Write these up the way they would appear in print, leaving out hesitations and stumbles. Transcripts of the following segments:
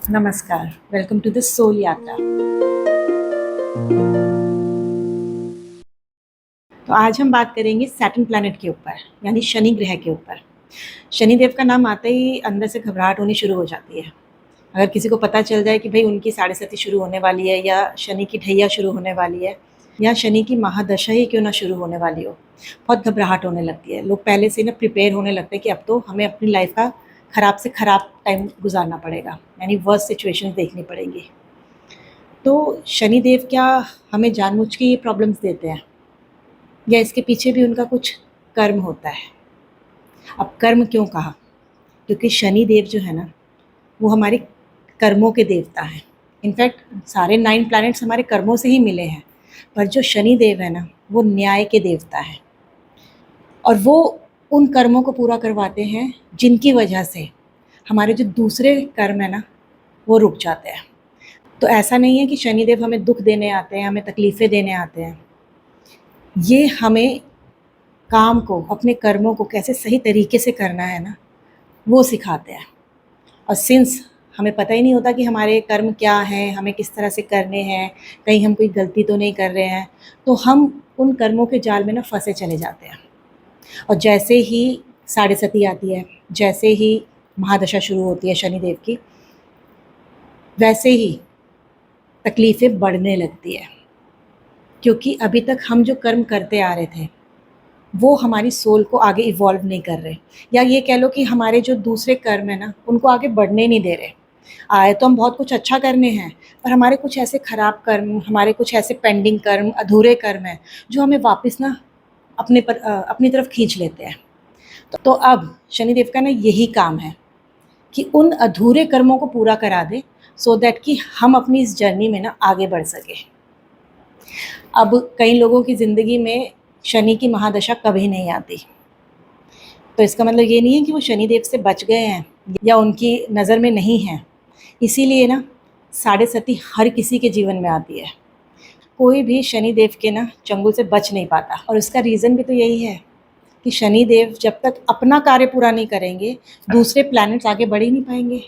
नमस्कार, welcome to the soul यात्रा। तो आज हम बात करेंगे सैटर्न प्लैनेट के ऊपर, यानी शनि ग्रह के ऊपर। शनि देव का नाम आते ही अंदर से घबराहट होनी शुरू हो जाती है। अगर किसी को पता चल जाए कि भाई उनकी साढ़े सती शुरू होने वाली है, या शनि की ढैया शुरू होने वाली है, या शनि की महादशा ही क्यों ना शुरू होने वाली हो, बहुत घबराहट होने लगती है। लोग पहले से ना प्रिपेयर होने लगते हैं कि अब तो हमें अपनी लाइफ का ख़राब से ख़राब टाइम गुजारना पड़ेगा, यानी वर्स्ट सिचुएशंस देखनी पड़ेंगी। तो शनिदेव क्या हमें जानबूझ के ये प्रॉब्लम्स देते हैं, या इसके पीछे भी उनका कुछ कर्म होता है? अब कर्म क्यों कहा? क्योंकि शनिदेव जो है ना, वो हमारे कर्मों के देवता हैं। इनफैक्ट सारे 9 प्लैनेट्स हमारे कर्मों से ही मिले हैं, पर जो शनिदेव है ना, वो न्याय के देवता हैं। और वो उन कर्मों को पूरा करवाते हैं जिनकी वजह से हमारे जो दूसरे कर्म है ना, वो रुक जाते हैं। तो ऐसा नहीं है कि शनिदेव हमें दुख देने आते हैं, हमें तकलीफ़ें देने आते हैं। ये हमें काम को, अपने कर्मों को कैसे सही तरीके से करना है ना, वो सिखाते हैं। और सिंस हमें पता ही नहीं होता कि हमारे कर्म क्या हैं, हमें किस तरह से करने हैं, कहीं हम कोई गलती तो नहीं कर रहे हैं, तो हम उन कर्मों के जाल में ना फँसे चले जाते हैं। और जैसे ही साढ़े सती आती है, जैसे ही महादशा शुरू होती है शनिदेव की, वैसे ही तकलीफ़ें बढ़ने लगती है। क्योंकि अभी तक हम जो कर्म करते आ रहे थे, वो हमारी सोल को आगे इवॉल्व नहीं कर रहे, या ये कह लो कि हमारे जो दूसरे कर्म है ना, उनको आगे बढ़ने नहीं दे रहे। आए तो हम बहुत कुछ अच्छा करने हैं, पर हमारे कुछ ऐसे ख़राब कर्म, हमारे कुछ ऐसे पेंडिंग कर्म, अधूरे कर्म हैं, जो हमें वापस ना अपनी तरफ खींच लेते हैं। तो अब शनिदेव का ना यही काम है कि उन अधूरे कर्मों को पूरा करा दे, सो दैट कि हम अपनी इस जर्नी में ना आगे बढ़ सकें। अब कई लोगों की ज़िंदगी में शनि की महादशा कभी नहीं आती, तो इसका मतलब ये नहीं है कि वो शनिदेव से बच गए हैं या उनकी नज़र में नहीं हैं। इसीलिए ना साढ़े सती हर किसी के जीवन में आती है। कोई भी शनिदेव के ना चंगुल से बच नहीं पाता, और उसका रीज़न भी तो यही है कि शनिदेव जब तक अपना कार्य पूरा नहीं करेंगे, दूसरे प्लैनेट्स आगे बढ़ ही नहीं पाएंगे।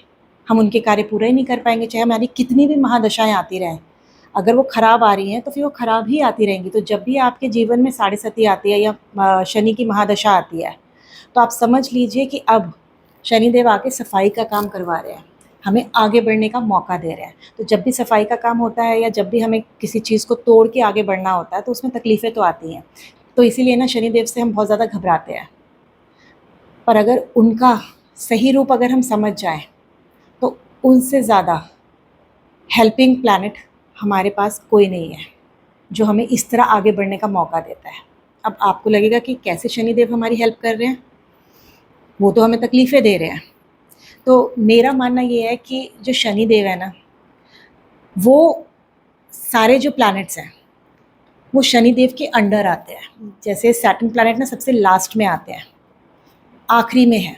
हम उनके कार्य पूरा ही नहीं कर पाएंगे, चाहे हमारी कितनी भी महादशाएँ आती रहें। अगर वो ख़राब आ रही हैं तो फिर वो ख़राब ही आती रहेंगी। तो जब भी आपके जीवन में साढ़े सती आती है या शनि की महादशा आती है, तो आप समझ लीजिए कि अब शनिदेव आके सफाई का काम करवा रहे हैं, हमें आगे बढ़ने का मौका दे रहे हैं। तो जब भी सफाई का काम होता है, या जब भी हमें किसी चीज़ को तोड़ के आगे बढ़ना होता है, तो उसमें तकलीफ़ें तो आती हैं। तो इसीलिए ना शनिदेव से हम बहुत ज़्यादा घबराते हैं। पर अगर उनका सही रूप अगर हम समझ जाएँ, तो उनसे ज़्यादा हेल्पिंग प्लैनेट हमारे पास कोई नहीं है, जो हमें इस तरह आगे बढ़ने का मौका देता है। अब आपको लगेगा कि कैसे शनिदेव हमारी हेल्प कर रहे हैं? वो तो हमें तकलीफ़ें दे रहे हैं। तो मेरा मानना ये है कि जो शनिदेव है ना, वो सारे जो प्लैनेट्स हैं, वो शनिदेव के अंडर आते हैं। जैसे सैटर्न प्लैनेट ना सबसे लास्ट में आते हैं, आखिरी में है,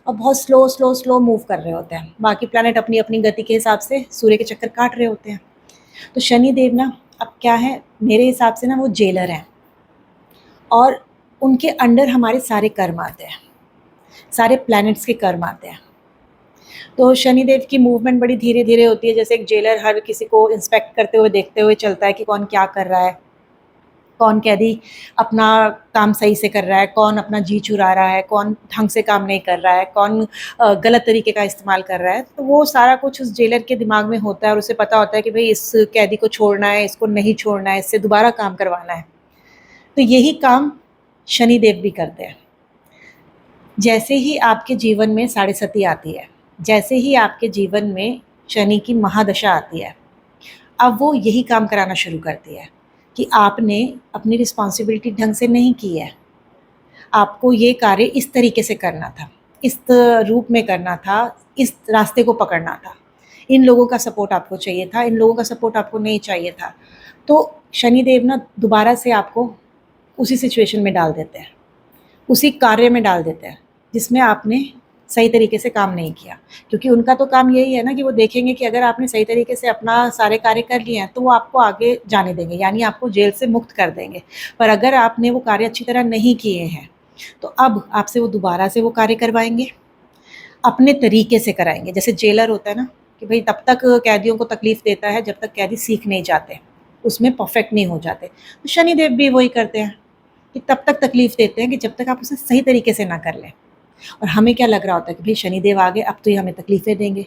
और बहुत स्लो मूव कर रहे होते हैं। बाकी प्लैनेट अपनी अपनी गति के हिसाब से सूर्य के चक्कर काट रहे होते हैं। तो शनिदेव ना अब क्या है, मेरे हिसाब से ना वो जेलर हैं, और उनके अंडर हमारे सारे कर्म आते हैं, सारे प्लैनेट्स के कर्म आते हैं। तो शनिदेव की मूवमेंट बड़ी धीरे धीरे होती है, जैसे एक जेलर हर किसी को इंस्पेक्ट करते हुए, देखते हुए चलता है कि कौन क्या कर रहा है, कौन कैदी अपना काम सही से कर रहा है, कौन अपना जी चुरा रहा है, कौन ढंग से काम नहीं कर रहा है, कौन गलत तरीके का इस्तेमाल कर रहा है। तो वो सारा कुछ उस जेलर के दिमाग में होता है, और उसे पता होता है कि भाई इस कैदी को छोड़ना है, इसको नहीं छोड़ना है, इससे दोबारा काम करवाना है। तो यही काम शनिदेव भी करते हैं। जैसे ही आपके जीवन में साढ़े सती आती है, जैसे ही आपके जीवन में शनि की महादशा आती है, अब वो यही काम कराना शुरू करती है कि आपने अपनी रिस्पॉन्सिबिलिटी ढंग से नहीं की है। आपको ये कार्य इस तरीके से करना था, इस रूप में करना था, इस रास्ते को पकड़ना था। इन लोगों का सपोर्ट आपको चाहिए था, इन लोगों का सपोर्ट आपको नहीं चाहिए था। तो शनिदेव ना दोबारा से आपको उसी सिचुएशन में डाल देते हैं, उसी कार्य में डाल देते हैं जिसमें आपने सही तरीके से काम नहीं किया। क्योंकि उनका तो काम यही है ना कि वो देखेंगे कि अगर आपने सही तरीके से अपना सारे कार्य कर लिए हैं, तो वो आपको आगे जाने देंगे, यानी आपको जेल से मुक्त कर देंगे। पर अगर आपने वो कार्य अच्छी तरह नहीं किए हैं, तो अब आपसे वो दोबारा से वो कार्य करवाएंगे, अपने तरीके से कराएंगे। जैसे जेलर होता है ना, कि भाई तब तक कैदियों को तकलीफ़ देता है जब तक कैदी सीख नहीं जाते, उसमें परफेक्ट नहीं हो जाते। तो शनिदेव भी वही करते हैं कि तब तक तकलीफ़ देते हैं कि जब तक आप उसे सही तरीके से ना कर लें। और हमें क्या लग रहा होता है कि भाई शनिदेव आ गए, अब तो ये हमें तकलीफ़ें देंगे।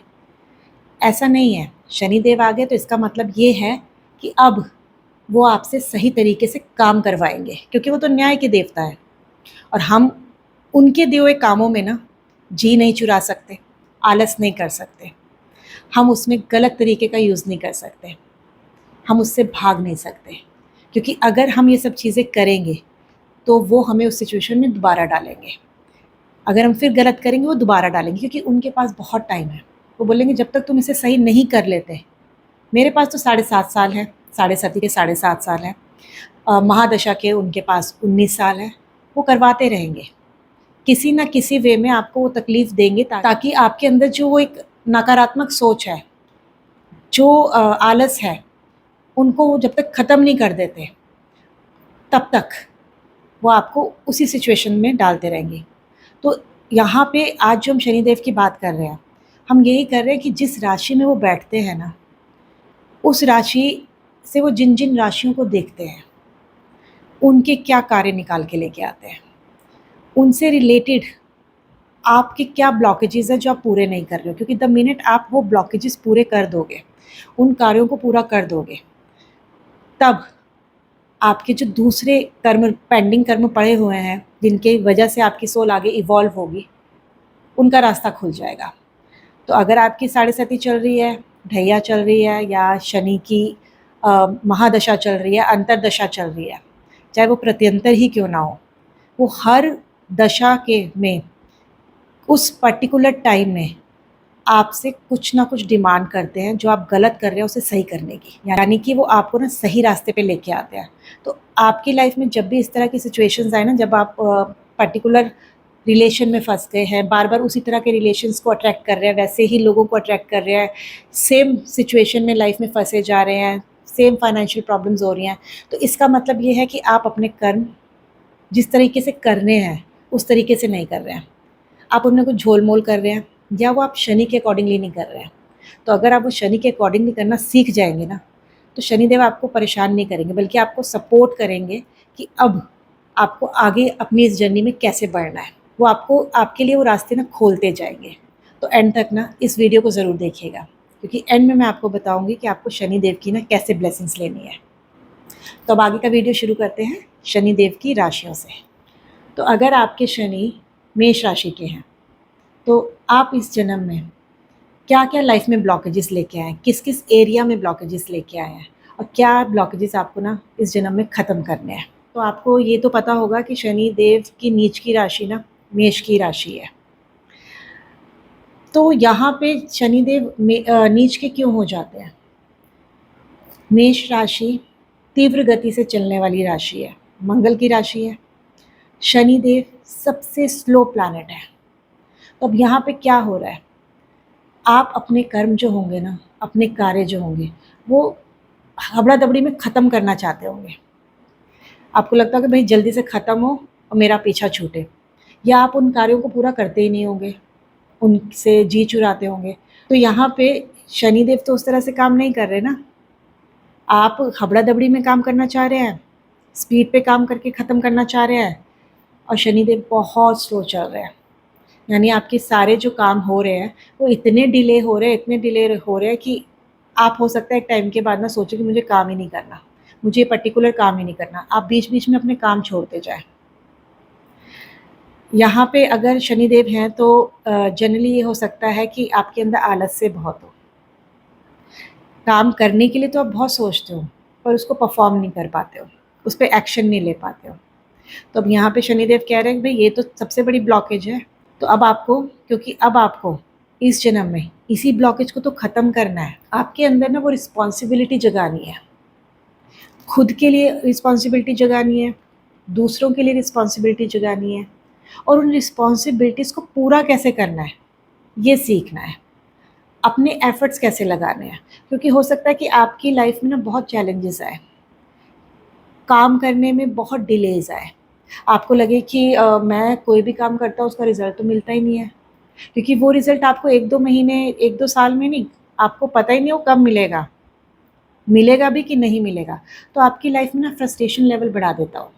ऐसा नहीं है, शनिदेव आ गए तो इसका मतलब ये है कि अब वो आपसे सही तरीके से काम करवाएँगे, क्योंकि वो तो न्याय के देवता है और हम उनके दिए हुए कामों में ना जी नहीं चुरा सकते, आलस नहीं कर सकते, हम उसमें गलत तरीके का यूज़ नहीं कर सकते, हम उससे भाग नहीं सकते, क्योंकि अगर हम ये सब चीज़ें करेंगे तो वो हमें उस सिचुएशन में दोबारा डालेंगे। अगर हम फिर गलत करेंगे वो दोबारा डालेंगे, क्योंकि उनके पास बहुत टाइम है। वो बोलेंगे जब तक तुम इसे सही नहीं कर लेते, मेरे पास तो 7.5 साल है, साढ़े सती के 7.5 साल है, महादशा के उनके पास 19 साल है, वो करवाते रहेंगे। किसी न किसी वे में आपको वो तकलीफ़ देंगे ताकि आपके अंदर जो वो एक नकारात्मक सोच है, जो आलस है, उनको वो जब तक ख़त्म नहीं कर देते, तब तक वो आपको उसी सिचुएशन में डालते रहेंगे। तो यहाँ पे आज जो हम शनिदेव की बात कर रहे हैं, हम यही कर रहे हैं कि जिस राशि में वो बैठते हैं ना, उस राशि से वो जिन-जिन राशियों को देखते हैं, उनके क्या कार्य निकाल के लेके आते हैं। उनसे रिलेटेड आपके क्या ब्लॉकेजेज़ हैं जो आप पूरे नहीं कर रहे हो, क्योंकि द मिनट आप वो ब्लॉकेजेज़ पूरे कर दोगे, उन कार्यों को पूरा कर दोगे, तब आपके जो दूसरे कर्म, पेंडिंग कर्म पड़े हुए हैं, जिनकी वजह से आपकी सोल आगे इवॉल्व होगी, उनका रास्ता खुल जाएगा। तो अगर आपकी साढ़े सती चल रही है, ढैया चल रही है या शनि की महादशा चल रही है, अंतरदशा चल रही है, चाहे वो प्रत्यंतर ही क्यों ना हो, वो हर दशा के में उस पर्टिकुलर टाइम में आपसे कुछ ना कुछ डिमांड करते हैं जो आप गलत कर रहे हैं उसे सही करने की, यानी कि वो आपको ना सही रास्ते पे लेके आते हैं। तो आपकी लाइफ में जब भी इस तरह की सिचुएशंस आए ना, जब आप पर्टिकुलर रिलेशन में फंस गए हैं, बार बार उसी तरह के रिलेशंस को अट्रैक्ट कर रहे हैं, वैसे ही लोगों को अट्रैक्ट कर रहे हैं, सेम सिचुएशन में लाइफ में फंसे जा रहे हैं, सेम फाइनेंशियल प्रॉब्लम्स हो रही हैं, तो इसका मतलब ये है कि आप अपने कर्म जिस तरीके से करने हैं उस तरीके से नहीं कर रहे हैं, आप उनमें कुछ झोल मोल कर रहे हैं, या वो आप शनि के अकॉर्डिंगली नहीं कर रहे हैं। तो अगर आप वो शनि के अकॉर्डिंगली करना सीख जाएंगे ना, तो शनिदेव आपको परेशान नहीं करेंगे, बल्कि आपको सपोर्ट करेंगे कि अब आपको आगे अपनी इस जर्नी में कैसे बढ़ना है। वो आपको, आपके लिए वो रास्ते ना खोलते जाएंगे। तो एंड तक ना इस वीडियो को ज़रूर देखिएगा, क्योंकि एंड में मैं आपको बताऊँगी कि आपको शनिदेव की ना कैसे ब्लेसिंग्स लेनी है। तो अब आगे का वीडियो शुरू करते हैं शनिदेव की राशियों से। तो अगर आपके शनि मेष राशि के हैं, तो आप इस जन्म में क्या-क्या लाइफ में ब्लॉकेजेस लेके आए हैं, किस-किस एरिया में ब्लॉकेजेस लेके आए हैं और क्या ब्लॉकेजेस आपको ना इस जन्म में ख़त्म करने हैं। तो आपको ये तो पता होगा कि शनि देव की नीच की राशि ना मेष की राशि है। तो यहाँ पे शनिदेव नीच के क्यों हो जाते हैं? मेष राशि तीव्र गति से चलने वाली राशि है, मंगल की राशि है। शनिदेव सबसे स्लो प्लैनेट है। तो अब यहाँ पे क्या हो रहा है, आप अपने कर्म जो होंगे ना, अपने कार्य जो होंगे, वो हबड़ा-दबड़ी में ख़त्म करना चाहते होंगे। आपको लगता है कि भई जल्दी से ख़त्म हो और मेरा पीछा छूटे, या आप उन कार्यों को पूरा करते ही नहीं होंगे, उनसे जी चुराते होंगे। तो यहाँ पे शनिदेव तो उस तरह से काम नहीं कर रहे ना, आप हबड़ा-दबड़ी में काम करना चाह रहे हैं, स्पीड पे काम करके ख़त्म करना चाह रहे हैं, और शनिदेव बहुत स्लो चल रहे हैं। यानी आपके सारे जो काम हो रहे हैं वो इतने डिले हो रहे हैं, इतने डिले हो रहे हैं कि आप हो सकता है एक टाइम के बाद ना सोचें कि मुझे काम ही नहीं करना, मुझे ये पर्टिकुलर काम ही नहीं करना। आप बीच-बीच में अपने काम छोड़ते जाएँ। यहाँ पे अगर शनिदेव हैं तो जनरली ये हो सकता है कि आपके अंदर आलस्य बहुत हो। काम करने के लिए तो आप बहुत सोचते हो, पर उसको परफ़ॉर्म नहीं कर पाते हो, उस पे एक्शन नहीं ले पाते हो। तो अब यहाँ पे शनिदेव कह रहे हैं कि भई ये तो सबसे बड़ी ब्लॉकेज है। तो अब आपको, क्योंकि अब आपको इस जन्म में इसी ब्लॉकेज को तो ख़त्म करना है। आपके अंदर ना वो रिस्पॉन्सिबिलिटी जगानी है, खुद के लिए रिस्पॉन्सिबिलिटी जगानी है, दूसरों के लिए रिस्पॉन्सिबिलिटी जगानी है, और उन रिस्पॉन्सिबिलिटीज़ को पूरा कैसे करना है, ये सीखना है। अपने एफ़र्ट्स कैसे लगाने हैं, क्योंकि हो सकता है कि आपकी लाइफ़ में ना बहुत चैलेंजेस आए, काम करने में बहुत डिलेज़ आए। आपको लगे कि मैं कोई भी काम करता हूँ उसका रिज़ल्ट तो मिलता ही नहीं है, क्योंकि वो रिज़ल्ट आपको 1-2 महीने, 1-2 साल में नहीं, आपको पता ही नहीं वो कब मिलेगा, मिलेगा भी कि नहीं मिलेगा, तो आपकी लाइफ में ना फ्रस्ट्रेशन लेवल बढ़ा देता हो।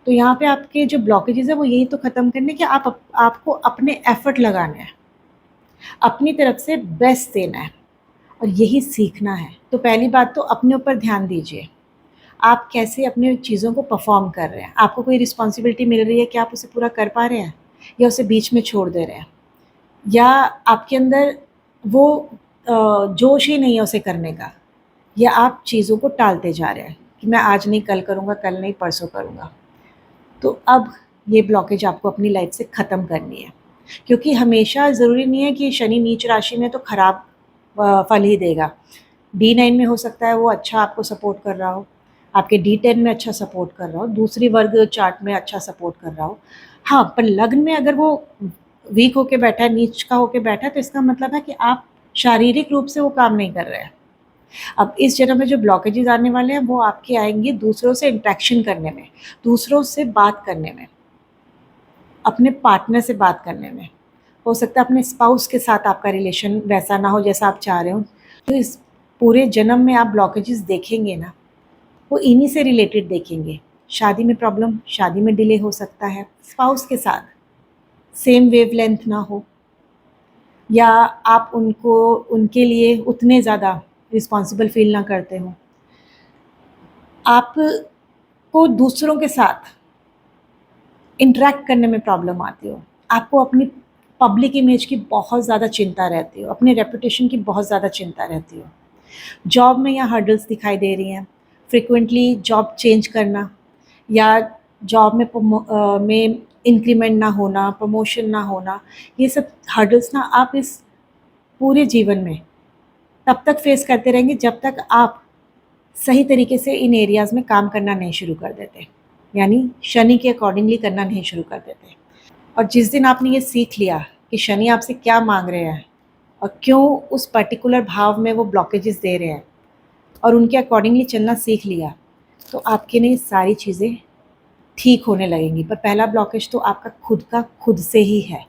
तो यहाँ पे आपके जो ब्लॉकेजेस है वो यही तो ख़त्म करने कि आपको अपने एफर्ट लगाने हैं, अपनी तरफ से बेस्ट देना है और यही सीखना है। तो पहली बात तो अपने ऊपर ध्यान दीजिए, आप कैसे अपने चीज़ों को परफॉर्म कर रहे हैं। आपको कोई रिस्पॉन्सिबिलिटी मिल रही है कि आप उसे पूरा कर पा रहे हैं या उसे बीच में छोड़ दे रहे हैं, या आपके अंदर वो जोश ही नहीं है उसे करने का, या आप चीज़ों को टालते जा रहे हैं कि मैं आज नहीं कल करूँगा, कल नहीं परसों करूँगा। तो अब ये ब्लॉकेज आपको अपनी लाइफ से ख़त्म करनी है, क्योंकि हमेशा ज़रूरी नहीं है कि शनि नीच राशि में तो ख़राब फल ही देगा। D9 में हो सकता है वो अच्छा आपको सपोर्ट कर रहा हो, आपके D10 में अच्छा सपोर्ट कर रहा हो, दूसरी वर्ग चार्ट में अच्छा सपोर्ट कर रहा हो। हाँ, पर लग्न में अगर वो वीक होके बैठा है, नीच का होके बैठा है, तो इसका मतलब है कि आप शारीरिक रूप से वो काम नहीं कर रहे हैं। अब इस जन्म में जो ब्लॉकेजेस आने वाले हैं वो आपके आएंगे दूसरों से इंटरेक्शन करने में, दूसरों से बात करने में, अपने पार्टनर से बात करने में। हो सकता है अपने स्पाउस के साथ आपका रिलेशन वैसा ना हो जैसा आप चाह रहे हो। तो इस पूरे जन्म में आप ब्लॉकेजेस देखेंगे ना, वो इन्हीं से रिलेटेड देखेंगे। शादी में प्रॉब्लम, शादी में डिले हो सकता है, स्पाउस के साथ सेम वेवलेंथ ना हो, या आप उनको उनके लिए उतने ज़्यादा रिस्पॉन्सिबल फील ना करते हो, आपको दूसरों के साथ इंटरैक्ट करने में प्रॉब्लम आती हो, आपको अपनी पब्लिक इमेज की बहुत ज़्यादा चिंता रहती हो, अपने रेपुटेशन की बहुत ज़्यादा चिंता रहती हो, जॉब में यहाँ हर्डल्स दिखाई दे रही हैं, फ्रिक्वेंटली जॉब चेंज करना, या जॉब में इंक्रीमेंट ना होना, प्रमोशन ना होना, ये सब हर्डल्स ना आप इस पूरे जीवन में तब तक फेस करते रहेंगे जब तक आप सही तरीके से इन एरियाज़ में काम करना नहीं शुरू कर देते, यानी शनि के अकॉर्डिंगली करना नहीं शुरू कर देते। और जिस दिन आपने ये सीख लिया कि शनि आपसे क्या मांग रहे हैं और क्यों उस पर्टिकुलर भाव में वो ब्लॉकेजेस दे रहे हैं, और उनके अकॉर्डिंगली चलना सीख लिया, तो आपके लिए सारी चीज़ें ठीक होने लगेंगी। पर पहला ब्लॉकेज तो आपका खुद का खुद से ही है।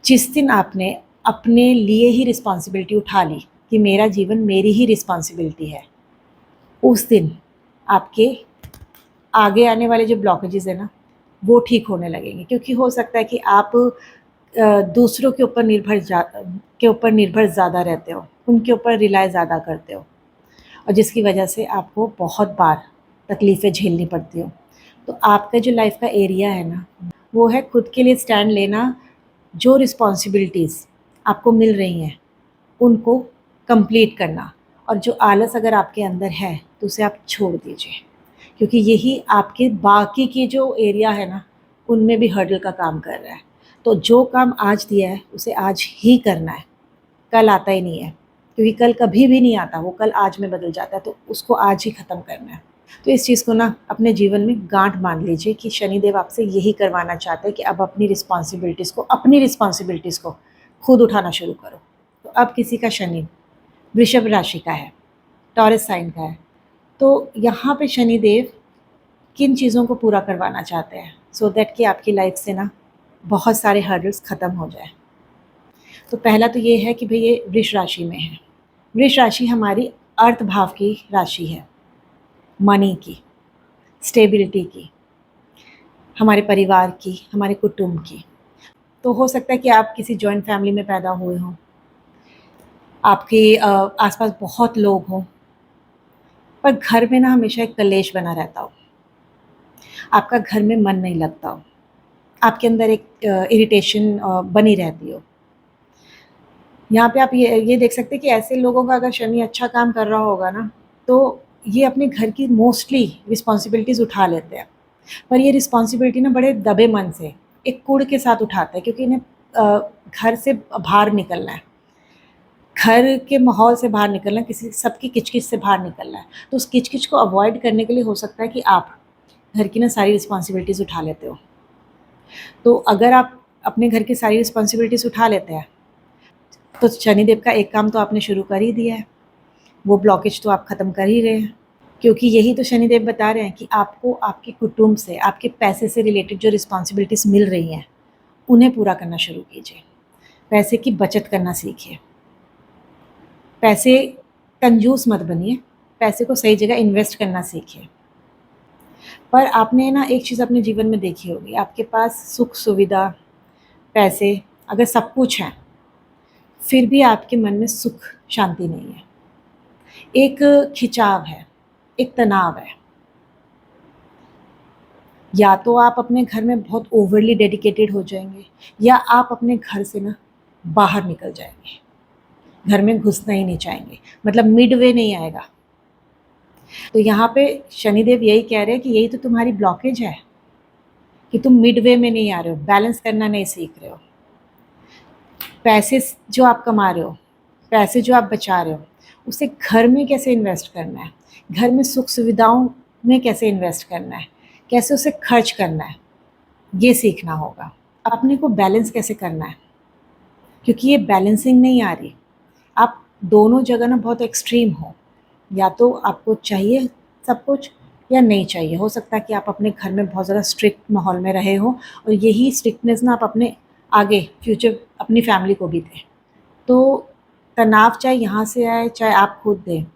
जिस दिन आपने अपने लिए ही रिस्पॉन्सिबिलिटी उठा ली कि मेरा जीवन मेरी ही रिस्पॉन्सिबिलिटी है, उस दिन आपके आगे आने वाले जो ब्लॉकेजेस है ना वो ठीक होने लगेंगे। क्योंकि हो सकता है कि आप दूसरों के ऊपर निर्भर ज़्यादा रहते हो, उनके ऊपर रिलाय ज़्यादा करते हो, और जिसकी वजह से आपको बहुत बार तकलीफ़ें झेलनी पड़ती हो। तो आपका जो लाइफ का एरिया है ना, वो है खुद के लिए स्टैंड लेना, जो रिस्पॉन्सिबिलिटीज़ आपको मिल रही हैं उनको कंप्लीट करना, और जो आलस अगर आपके अंदर है तो उसे आप छोड़ दीजिए, क्योंकि यही आपके बाकी के जो एरिया है ना उनमें भी हर्डल का काम कर रहा है। तो जो काम आज दिया है उसे आज ही करना है, कल आता ही नहीं है, क्योंकि कल कभी भी नहीं आता, वो कल आज में बदल जाता है, तो उसको आज ही ख़त्म करना है। तो इस चीज़ को ना अपने जीवन में गांठ बांध लीजिए कि शनिदेव आपसे यही करवाना चाहते हैं कि अब अपनी रिस्पॉन्सिबिलिटीज़ को खुद उठाना शुरू करो। तो अब किसी का शनि वृषभ राशि का है, टॉरस साइन का है, तो यहाँ पे शनिदेव किन चीज़ों को पूरा करवाना चाहते हैं सो दैट कि आपकी लाइफ से ना बहुत सारे हर्डल्स ख़त्म हो जाए। तो पहला तो ये है कि भाई ये वृष राशि में है। वृष राशि हमारी अर्थ भाव की राशि है, मनी की, स्टेबिलिटी की, हमारे परिवार की, हमारे कुटुंब की। तो हो सकता है कि आप किसी जॉइंट फैमिली में पैदा हुए हों, आपके आसपास बहुत लोग हों, पर घर में ना हमेशा एक कलेश बना रहता हो, आपका घर में मन नहीं लगता हो, आपके अंदर एक इरिटेशन बनी रहती हो। यहाँ पे आप ये देख सकते हैं कि ऐसे लोगों का अगर शनि अच्छा काम कर रहा होगा ना, तो ये अपने घर की मोस्टली रिस्पॉन्सिबिलिटीज़ उठा लेते हैं। पर ये रिस्पॉन्सिबिलिटी ना बड़े दबे मन से, एक कुड़ के साथ उठाते हैं, क्योंकि इन्हें घर से बाहर निकलना है, घर के माहौल से बाहर निकलना है, किसी सबकी किचकिच से बाहर निकलना है। तो उस किचकिच को अवॉइड करने के लिए हो सकता है कि आप घर की ना सारी रिस्पॉन्सिबिलिटीज़ उठा लेते हो। तो अगर आप अपने घर की सारी रिस्पॉन्सिबिलिटीज़ उठा लेते हैं तो शनिदेव का एक काम तो आपने शुरू कर ही दिया है, वो ब्लॉकेज तो आप ख़त्म कर ही रहे हैं। क्योंकि यही तो शनिदेव बता रहे हैं कि आपको आपके कुटुंब से, आपके पैसे से रिलेटेड जो रिस्पॉन्सिबिलिटीज़ मिल रही हैं उन्हें पूरा करना शुरू कीजिए, पैसे की बचत करना सीखिए। पैसे कंजूस मत बनिए, पैसे को सही जगह इन्वेस्ट करना सीखिए। पर आपने ना एक चीज़ अपने जीवन में देखी होगी, आपके पास सुख सुविधा, पैसे, अगर सब कुछ है, फिर भी आपके मन में सुख शांति नहीं है। एक खिंचाव है, एक तनाव है। या तो आप अपने घर में बहुत ओवरली डेडिकेटेड हो जाएँगे, या आप अपने घर से ना बाहर निकल जाएँगे, घर में घुसना ही नहीं चाहेंगे, मतलब मिडवे नहीं आएगा। तो यहाँ पे शनिदेव यही कह रहे हैं कि यही तो तुम्हारी ब्लॉकेज है, कि तुम मिडवे में नहीं आ रहे हो, बैलेंस करना नहीं सीख रहे हो। पैसे जो आप कमा रहे हो, पैसे जो आप बचा रहे हो, उसे घर में कैसे इन्वेस्ट करना है, घर में सुख सुविधाओं में कैसे इन्वेस्ट करना है, कैसे उसे खर्च करना है, ये सीखना होगा। अपने को बैलेंस कैसे करना है, क्योंकि ये बैलेंसिंग नहीं आ रही। आप दोनों जगह ना बहुत एक्सट्रीम हो, या तो आपको चाहिए सब कुछ या नहीं चाहिए। हो सकता है कि आप अपने घर में बहुत ज़्यादा स्ट्रिक्ट माहौल में रहे हो, और यही स्ट्रिक्टनेस ना आप अपने आगे फ्यूचर अपनी फैमिली को भी दें। तो तनाव चाहे यहाँ से आए, चाहे आप खुद दें,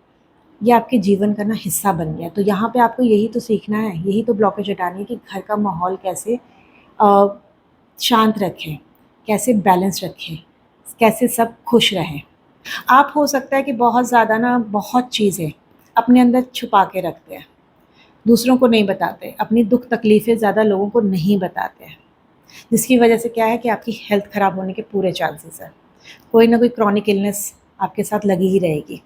ये आपके जीवन का ना हिस्सा बन गया है। तो यहाँ पे आपको यही तो सीखना है, यही तो ब्लॉकेज हटानी है कि घर का माहौल कैसे अ, शांत रखें, कैसे बैलेंस रखें, कैसे सब खुश रहें। आप हो सकता है कि बहुत ज़्यादा ना बहुत चीज़ें अपने अंदर छुपा के रखते हैं, दूसरों को नहीं बताते, अपनी दुख तकलीफ़ें ज़्यादा लोगों को नहीं बताते हैं, जिसकी वजह से क्या है कि आपकी हेल्थ ख़राब होने के पूरे चांसेस हैं। कोई ना कोई क्रॉनिक इलनेस आपके साथ लगी ही रहेगी,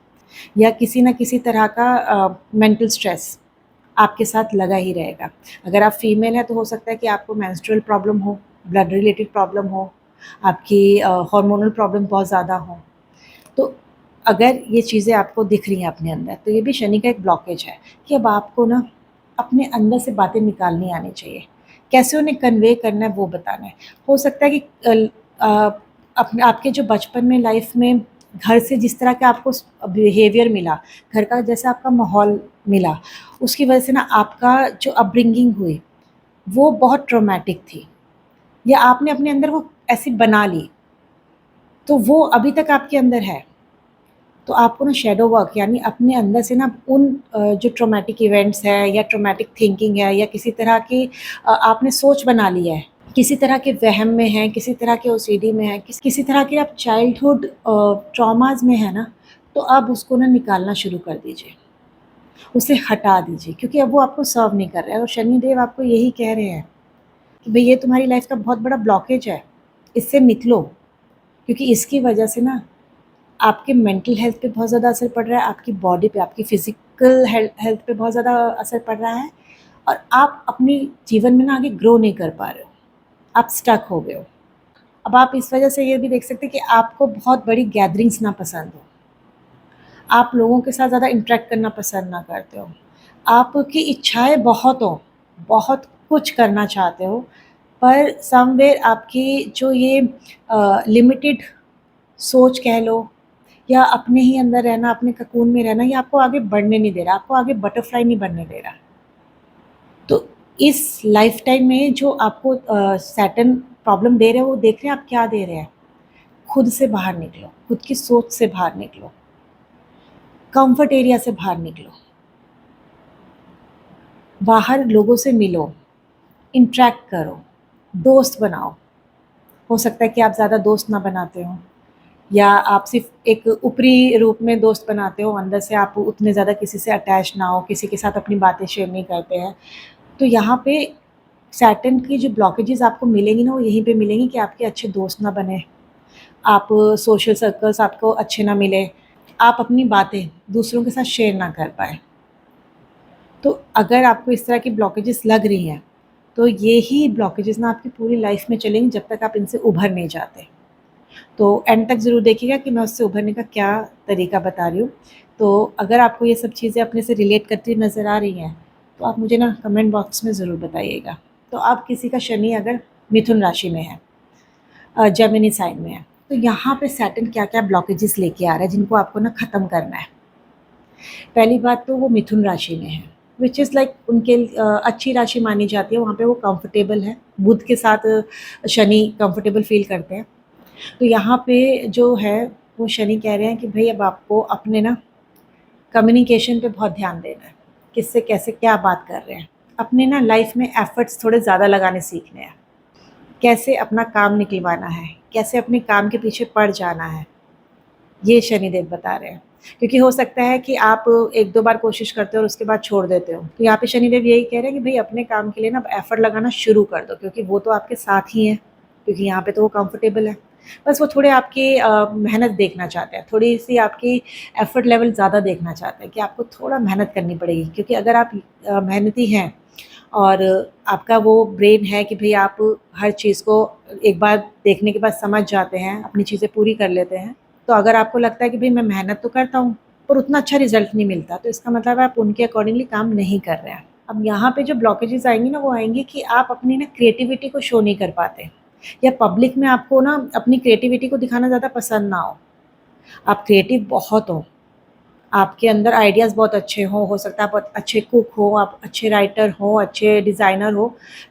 या किसी न किसी तरह का मेंटल स्ट्रेस आपके साथ लगा ही रहेगा। अगर आप फीमेल हैं तो हो सकता है कि आपको मेंस्ट्रुअल प्रॉब्लम हो, ब्लड रिलेटेड प्रॉब्लम हो, आपकी हार्मोनल प्रॉब्लम बहुत ज़्यादा हो। तो अगर ये चीज़ें आपको दिख रही हैं अपने अंदर, तो ये भी शनि का एक ब्लॉकेज है कि अब आपको ना अपने अंदर से बातें निकालनी आनी चाहिए। कैसे उन्हें कन्वे करना है वो बताना है। हो सकता है कि अपने आपके जो बचपन में लाइफ में घर से जिस तरह का आपको बिहेवियर मिला, घर का जैसा आपका माहौल मिला, उसकी वजह से ना आपका जो अपब्रिंगिंग हुई, वो बहुत ट्रॉमेटिक थी, या आपने अपने अंदर वो ऐसी बना ली, तो वो अभी तक आपके अंदर है। तो आपको ना शैडो वर्क यानी अपने अंदर से ना उन जो ट्रॉमेटिक इवेंट्स है, या ट्रॉमेटिक थिंकिंग है, या किसी तरह की आपने सोच बना लिया है, किसी तरह के वहम में हैं, किसी तरह के ओसीडी में हैं, किसी तरह के आप चाइल्डहुड ट्रॉमास में हैं ना, तो अब उसको ना निकालना शुरू कर दीजिए, उसे हटा दीजिए, क्योंकि अब वो आपको सर्व नहीं कर रहा है। और शनिदेव आपको यही कह रहे हैं कि भई ये तुम्हारी लाइफ़ का बहुत बड़ा ब्लॉकेज है, इससे निकलो, क्योंकि इसकी वजह से ना आपके मेंटल हेल्थ पे बहुत ज़्यादा असर पड़ रहा है, आपकी बॉडी पे, आपकी फ़िज़िकल हेल्थ पे बहुत ज़्यादा असर पड़ रहा है, और आप अपने जीवन में ना आगे ग्रो नहीं कर पा रहे हो, आप स्टक हो गए हो। अब आप इस वजह से ये भी देख सकते हैं कि आपको बहुत बड़ी गैदरिंग्स ना पसंद हो, आप लोगों के साथ ज़्यादा इंटरैक्ट करना पसंद ना करते हो, आपकी इच्छाएँ बहुत हों, बहुत कुछ करना चाहते हो, पर समवेयर आपकी जो ये लिमिटेड सोच कह लो, या अपने ही अंदर रहना, अपने ककून में रहना, ये आपको आगे बढ़ने नहीं दे रहा, आपको आगे बटरफ्लाई नहीं बनने दे रहा। तो इस लाइफ टाइम में जो आपको सैटर्न प्रॉब्लम दे रहे हैं, वो देख रहे हैं आप क्या दे रहे हैं। खुद से बाहर निकलो, खुद की सोच से बाहर निकलो, कंफर्ट एरिया से बाहर निकलो, बाहर लोगों से मिलो, इंटरैक्ट करो, दोस्त बनाओ। हो सकता है कि आप ज़्यादा दोस्त ना बनाते हो, या आप सिर्फ एक ऊपरी रूप में दोस्त बनाते हो, अंदर से आप उतने ज़्यादा किसी से अटैच ना हो, किसी के साथ अपनी बातें शेयर नहीं करते हैं। तो यहाँ पे सैटर्न की जो ब्लॉकेजेस आपको मिलेंगी ना, वो यहीं पे मिलेंगी कि आपके अच्छे दोस्त ना बने, आप सोशल सर्कल्स आपको अच्छे ना मिले, आप अपनी बातें दूसरों के साथ शेयर ना कर पाएँ। तो अगर आपको इस तरह की ब्लॉकेजेस लग रही हैं, तो ये ही ब्लॉकेजेस ना आपकी पूरी लाइफ में चलेंगी जब तक आप इनसे उभर नहीं जाते। तो एंड तक ज़रूर देखिएगा कि मैं उससे उभरने का क्या तरीका बता रही हूँ। तो अगर आपको ये सब चीज़ें अपने से रिलेट करती हुई नज़र आ रही हैं, तो आप मुझे ना कमेंट बॉक्स में ज़रूर बताइएगा। तो आप किसी का शनि अगर मिथुन राशि में है, जेमिनी साइन में है, तो यहाँ पे सैटर्न क्या-क्या ब्लॉकेजेस लेके आ रहा है जिनको आपको ना ख़त्म करना है। पहली बात तो वो मिथुन राशि में है, विच इज़ लाइक उनके अच्छी राशि मानी जाती है, वहाँ पे वो कंफर्टेबल है, बुध के साथ शनि कंफर्टेबल फ़ील करते हैं। तो यहाँ पे जो है वो शनि कह रहे हैं कि भाई अब आपको अपने ना कम्युनिकेशन पे बहुत ध्यान देना है, किससे कैसे क्या बात कर रहे हैं, अपने ना लाइफ में एफर्ट्स थोड़े ज़्यादा लगाने सीखने हैं, कैसे अपना काम निकलवाना है, कैसे अपने काम के पीछे पड़ जाना है, ये शनिदेव बता रहे हैं। क्योंकि हो सकता है कि आप 1-2 बार कोशिश करते हो और उसके बाद छोड़ देते हो। तो यहाँ पे शनिदेव यही कह रहे हैं कि भई अपने काम के लिए ना एफ़र्ट लगाना शुरू कर दो, क्योंकि वो तो आपके साथ ही हैं, क्योंकि यहाँ पे तो वो कंफर्टेबल है। बस वो थोड़े आपकी मेहनत देखना चाहते हैं, थोड़ी-सी आपकी एफ़र्ट लेवल ज़्यादा देखना चाहते हैं कि आपको थोड़ा मेहनत करनी पड़ेगी, क्योंकि अगर आप मेहनती हैं और आपका वो ब्रेन है कि भई आप हर चीज़ को एक बार देखने के बाद समझ जाते हैं, अपनी चीज़ें पूरी कर लेते हैं। तो अगर आपको लगता है कि भई मैं मेहनत तो करता हूँ, पर उतना अच्छा रिज़ल्ट नहीं मिलता, तो इसका मतलब है आप उनके अकॉर्डिंगली काम नहीं कर रहे हैं। अब यहाँ पे जो ब्लॉकेजेज़ आएँगी ना, वो आएँगी कि आप अपनी ना क्रिएटिविटी को शो नहीं कर पाते, या पब्लिक में आपको ना अपनी क्रिएटिविटी को दिखाना ज़्यादा पसंद ना हो। आप क्रिएटिव बहुत हो, आपके अंदर आइडियाज़ बहुत अच्छे हों, हो सकता है आप बहुत अच्छे कुक हो, आप अच्छे राइटर हो, अच्छे डिज़ाइनर हो,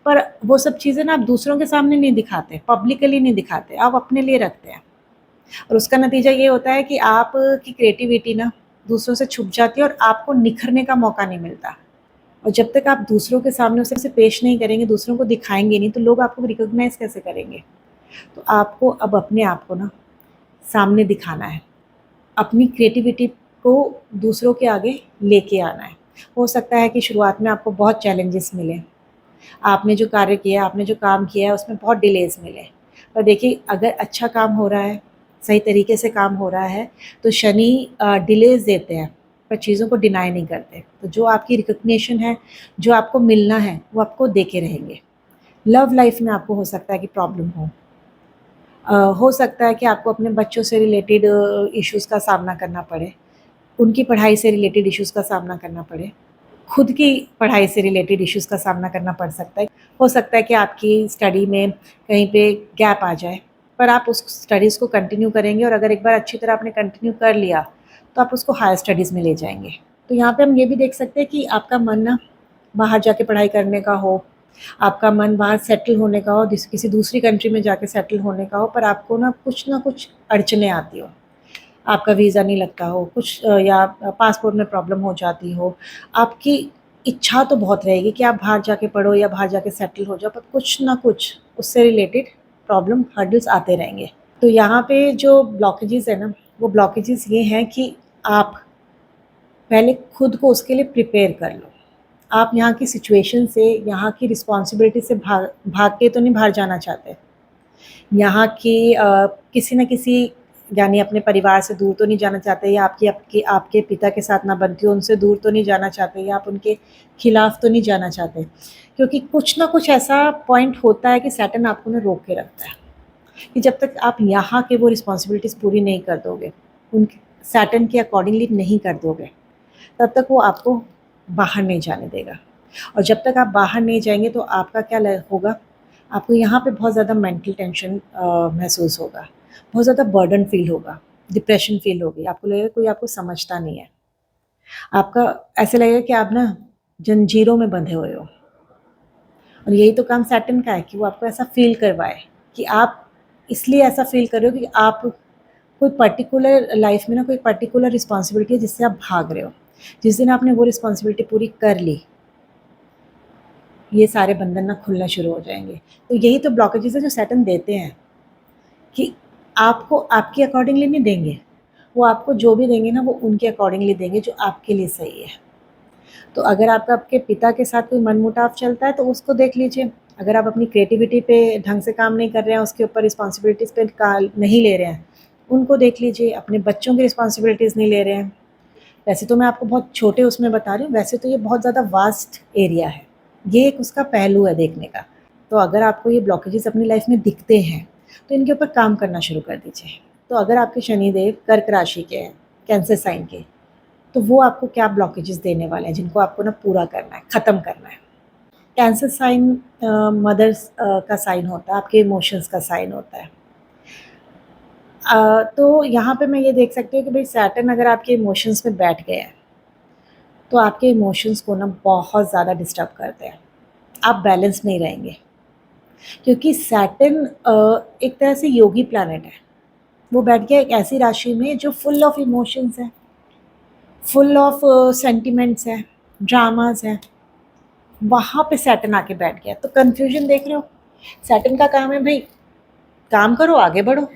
पर वो सब चीज़ें ना आप दूसरों के सामने नहीं दिखाते, पब्लिकली नहीं दिखाते, आप अपने लिए रखते हैं। और उसका नतीजा ये होता है कि आपकी क्रिएटिविटी ना दूसरों से छुप जाती है और आपको निखरने का मौका नहीं मिलता। और जब तक आप दूसरों के सामने उसे पेश नहीं करेंगे, दूसरों को दिखाएँगे नहीं, तो लोग आपको रिकॉग्नाइज़ कैसे करेंगे? तो आपको अब अपने आप को ना सामने दिखाना है। अपनी क्रिएटिविटी को दूसरों के आगे लेके आना है। हो सकता है कि शुरुआत में आपको बहुत चैलेंजेस मिलें। आपने जो कार्य किया है, आपने जो काम किया है, उसमें बहुत डिलेज़ मिले। पर देखिए, अगर अच्छा काम हो रहा है, सही तरीके से काम हो रहा है, तो शनि डिलेज़ देते हैं, पर चीज़ों को डिनाय नहीं करते। तो जो आपकी रिकॉग्निशन है, जो आपको मिलना है, वो आपको देके रहेंगे। लव लाइफ़ में आपको हो सकता है कि प्रॉब्लम हो सकता है कि आपको अपने बच्चों से रिलेटेड इश्यूज़ का सामना करना पड़े, उनकी पढ़ाई से रिलेटेड इश्यूज़ का सामना करना पड़े। खुद की पढ़ाई से रिलेटेड इश्यूज़ का सामना करना पड़ सकता है। हो सकता है कि आपकी स्टडी में कहीं पे गैप आ जाए, पर आप उस स्टडीज़ को कंटिन्यू करेंगे और अगर एक बार अच्छी तरह आपने कंटिन्यू कर लिया, तो आप उसको हायर स्टडीज़ में ले जाएँगे। तो यहाँ पे हम ये भी देख सकते हैं कि आपका मन ना बाहर जाके पढ़ाई करने का हो, आपका मन बाहर सेटल होने का हो, किसी दूसरी कंट्री में जाके सेटल होने का हो, पर आपको ना कुछ अड़चनें आती हो। आपका वीज़ा नहीं लगता हो, कुछ या पासपोर्ट में प्रॉब्लम हो जाती हो। आपकी इच्छा तो बहुत रहेगी कि आप बाहर जाके पढ़ो या बाहर जाके सेटल हो जाओ, पर कुछ ना कुछ उससे रिलेटेड प्रॉब्लम, हर्डल्स आते रहेंगे। तो यहाँ पे जो ब्लॉकेजेज़ है ना, वो ब्लॉकेजेज़ ये हैं कि आप पहले खुद को उसके लिए प्रिपेयर कर लो। आप यहाँ की सिचुएशन से, यहाँ की रिस्पॉन्सिबिलिटी से भाग के तो नहीं बाहर जाना चाहते। यहाँ की किसी न किसी, यानी अपने परिवार से दूर तो नहीं जाना चाहते, या आपके पिता के साथ ना बनती हो उनसे दूर तो नहीं जाना चाहते, या आप उनके खिलाफ तो नहीं जाना चाहते, क्योंकि कुछ ना कुछ ऐसा पॉइंट होता है कि सैटर्न आपको ना रोक के रखता है कि जब तक आप यहाँ के वो रिस्पॉन्सिबिलिटीज़ पूरी नहीं कर दोगे, उन सैटर्न के अकॉर्डिंगली नहीं कर दोगे, तब तक वो आपको बाहर नहीं जाने देगा। और जब तक आप बाहर नहीं जाएंगे तो आपका क्या होगा, आपको यहाँ पे बहुत ज़्यादा मेंटल टेंशन महसूस होगा, बहुत ज़्यादा बर्डन फील होगा, डिप्रेशन फील होगी, आपको लगेगा कोई आपको समझता नहीं है, आपका ऐसे लगेगा कि आप ना जंजीरों में बंधे हुए हो। और यही तो काम सैटर्न का है कि वो आपको ऐसा फील करवाए कि आप इसलिए ऐसा फील कर रहे हो कि आप कोई पर्टिकुलर लाइफ में ना कोई पर्टिकुलर रिस्पॉन्सिबिलिटी है जिससे आप भाग रहे हो। जिस दिन आपने वो रिस्पॉन्सिबिलिटी पूरी कर ली, ये सारे बंधन ना खुलना शुरू हो जाएँगे। तो यही तो ब्लॉकेजेज़ है जो सैटर्न देते हैं कि आपको आपके अकॉर्डिंगली नहीं देंगे। वो आपको जो भी देंगे ना, वो उनके अकॉर्डिंगली देंगे जो आपके लिए सही है। तो अगर आपका आपके पिता के साथ कोई मनमुटाव चलता है तो उसको देख लीजिए। अगर आप अपनी क्रिएटिविटी पे ढंग से काम नहीं कर रहे हैं, उसके ऊपर रिस्पॉन्सिबिलिटीज़ पे काल नहीं ले रहे हैं, उनको देख लीजिए। अपने बच्चों की रिस्पॉन्सिबिलिटीज़ नहीं ले रहे हैं। वैसे तो मैं आपको बहुत छोटे उसमें बता रही हूँ, वैसे तो ये बहुत ज़्यादा वास्ट एरिया है। ये एक उसका पहलू है देखने का। तो अगर आपको ये ब्लॉकेजेज़ अपनी लाइफ़ में दिखते हैं, तो इनके ऊपर काम करना शुरू कर दीजिए। तो अगर आपके शनिदेव कर्क राशि के हैं, कैंसर साइन के, तो वो आपको क्या ब्लॉकेजेज़ देने वाले हैं, जिनको आपको ना पूरा करना है, ख़त्म करना है। कैंसर साइन मदर्स का साइन होता है, आपके इमोशंस का साइन होता है। तो यहाँ पे मैं ये देख सकती हूँ कि भई सैटर्न अगर आपके इमोशंस में बैठ गया है, तो आपके इमोशंस को ना बहुत ज़्यादा डिस्टर्ब करते हैं। आप बैलेंस नहीं रहेंगे, क्योंकि सैटर्न एक तरह से योगी प्लैनेट है। वो बैठ गया एक ऐसी राशि में जो फुल ऑफ इमोशंस है, फुल ऑफ सेंटिमेंट्स है, ड्रामास है। वहाँ पे सैटर्न आके बैठ गया। तो कन्फ्यूजन देख रहे हो? सैटर्न का काम है भाई, काम करो, आगे बढ़ो,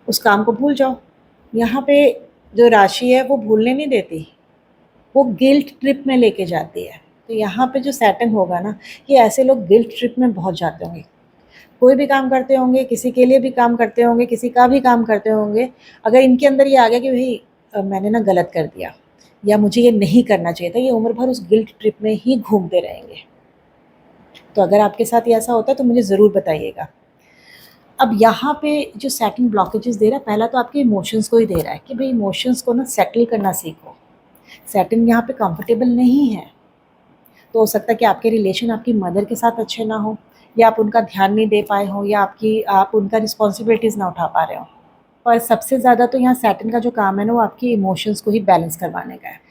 उस काम को भूल जाओ। यहाँ पे जो राशि है वो भूलने नहीं देती, वो गिल्ट ट्रिप में लेके जाती है। तो यहाँ पे जो सैटर्न होगा ना, ये ऐसे लोग गिल्ट ट्रिप में बहुत जाते होंगे। कोई भी काम करते होंगे, किसी के लिए भी काम करते होंगे, किसी का भी काम करते होंगे, अगर इनके अंदर ये आ गया कि भाई मैंने ना गलत कर दिया या मुझे ये नहीं करना चाहिए था, ये उम्र भर उस गिल्ट ट्रिप में ही घूमते रहेंगे। तो अगर आपके साथ ये ऐसा होता है तो मुझे ज़रूर बताइएगा। अब यहाँ पे जो सैटर्न ब्लॉकेजेस दे रहा है, पहला तो आपके इमोशंस को ही दे रहा है कि भाई इमोशंस को ना सेटल करना सीखो। सैटर्न यहाँ पे कंफर्टेबल नहीं है, तो हो सकता है कि आपके रिलेशन आपकी मदर के साथ अच्छे ना हो, या आप उनका ध्यान नहीं दे पाए हो, या आप उनका रिस्पॉन्सिबिलिटीज़ ना उठा पा रहे हो। पर सबसे ज़्यादा तो यहाँ सैटर्न का जो काम है ना, वो आपकी इमोशंस को ही बैलेंस करवाने का है।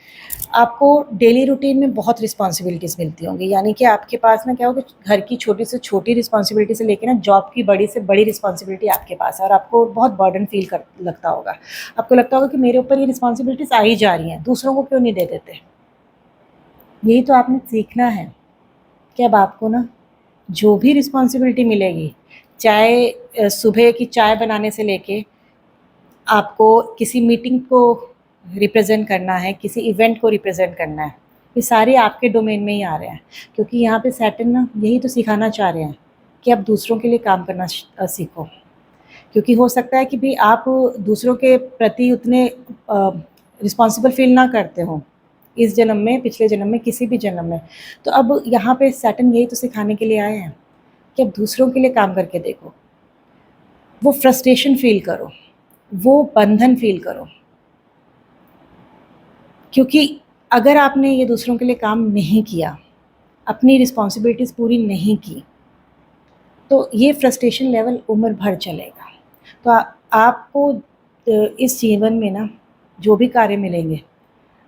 आपको डेली रूटीन में बहुत रिस्पॉन्सिबिलिटीज़ मिलती होंगी, यानी कि आपके पास ना क्या होगा, घर की छोटी से छोटी रिस्पॉन्सिबिलिटी से लेकर ना जॉब की बड़ी से बड़ी रिस्पॉन्सिबिलिटी आपके पास है, और आपको बहुत बर्डन फील कर लगता होगा। आपको लगता होगा कि मेरे ऊपर ये रिस्पॉन्सिबिलिटीज़ आ ही जा रही हैं, दूसरों को क्यों नहीं दे देते। यही तो आपने सीखना है कि अब आपको ना जो भी रिस्पॉन्सिबिलिटी मिलेगी, चाहे सुबह की चाय बनाने से लेके आपको किसी मीटिंग को रिप्रेजेंट करना है, किसी इवेंट को रिप्रेजेंट करना है, ये सारे आपके डोमेन में ही आ रहे हैं। क्योंकि यहाँ पे सैटर्न ना यही तो सिखाना चाह रहे हैं कि आप दूसरों के लिए काम करना सीखो। क्योंकि हो सकता है कि भी आप दूसरों के प्रति उतने रिस्पॉन्सिबल फील ना करते हो इस जन्म में, पिछले जन्म में, किसी भी जन्म में। तो अब यहाँ पे सैटर्न यही तो सिखाने के लिए आए हैं कि अब दूसरों के लिए काम करके देखो, वो फ्रस्ट्रेशन फील करो, वो बंधन फील करो। क्योंकि अगर आपने ये दूसरों के लिए काम नहीं किया, अपनी रिस्पॉन्सिबिलिटीज़ पूरी नहीं की, तो ये फ्रस्ट्रेशन लेवल उम्र भर चलेगा। तो आपको इस जीवन में ना जो भी कार्य मिलेंगे,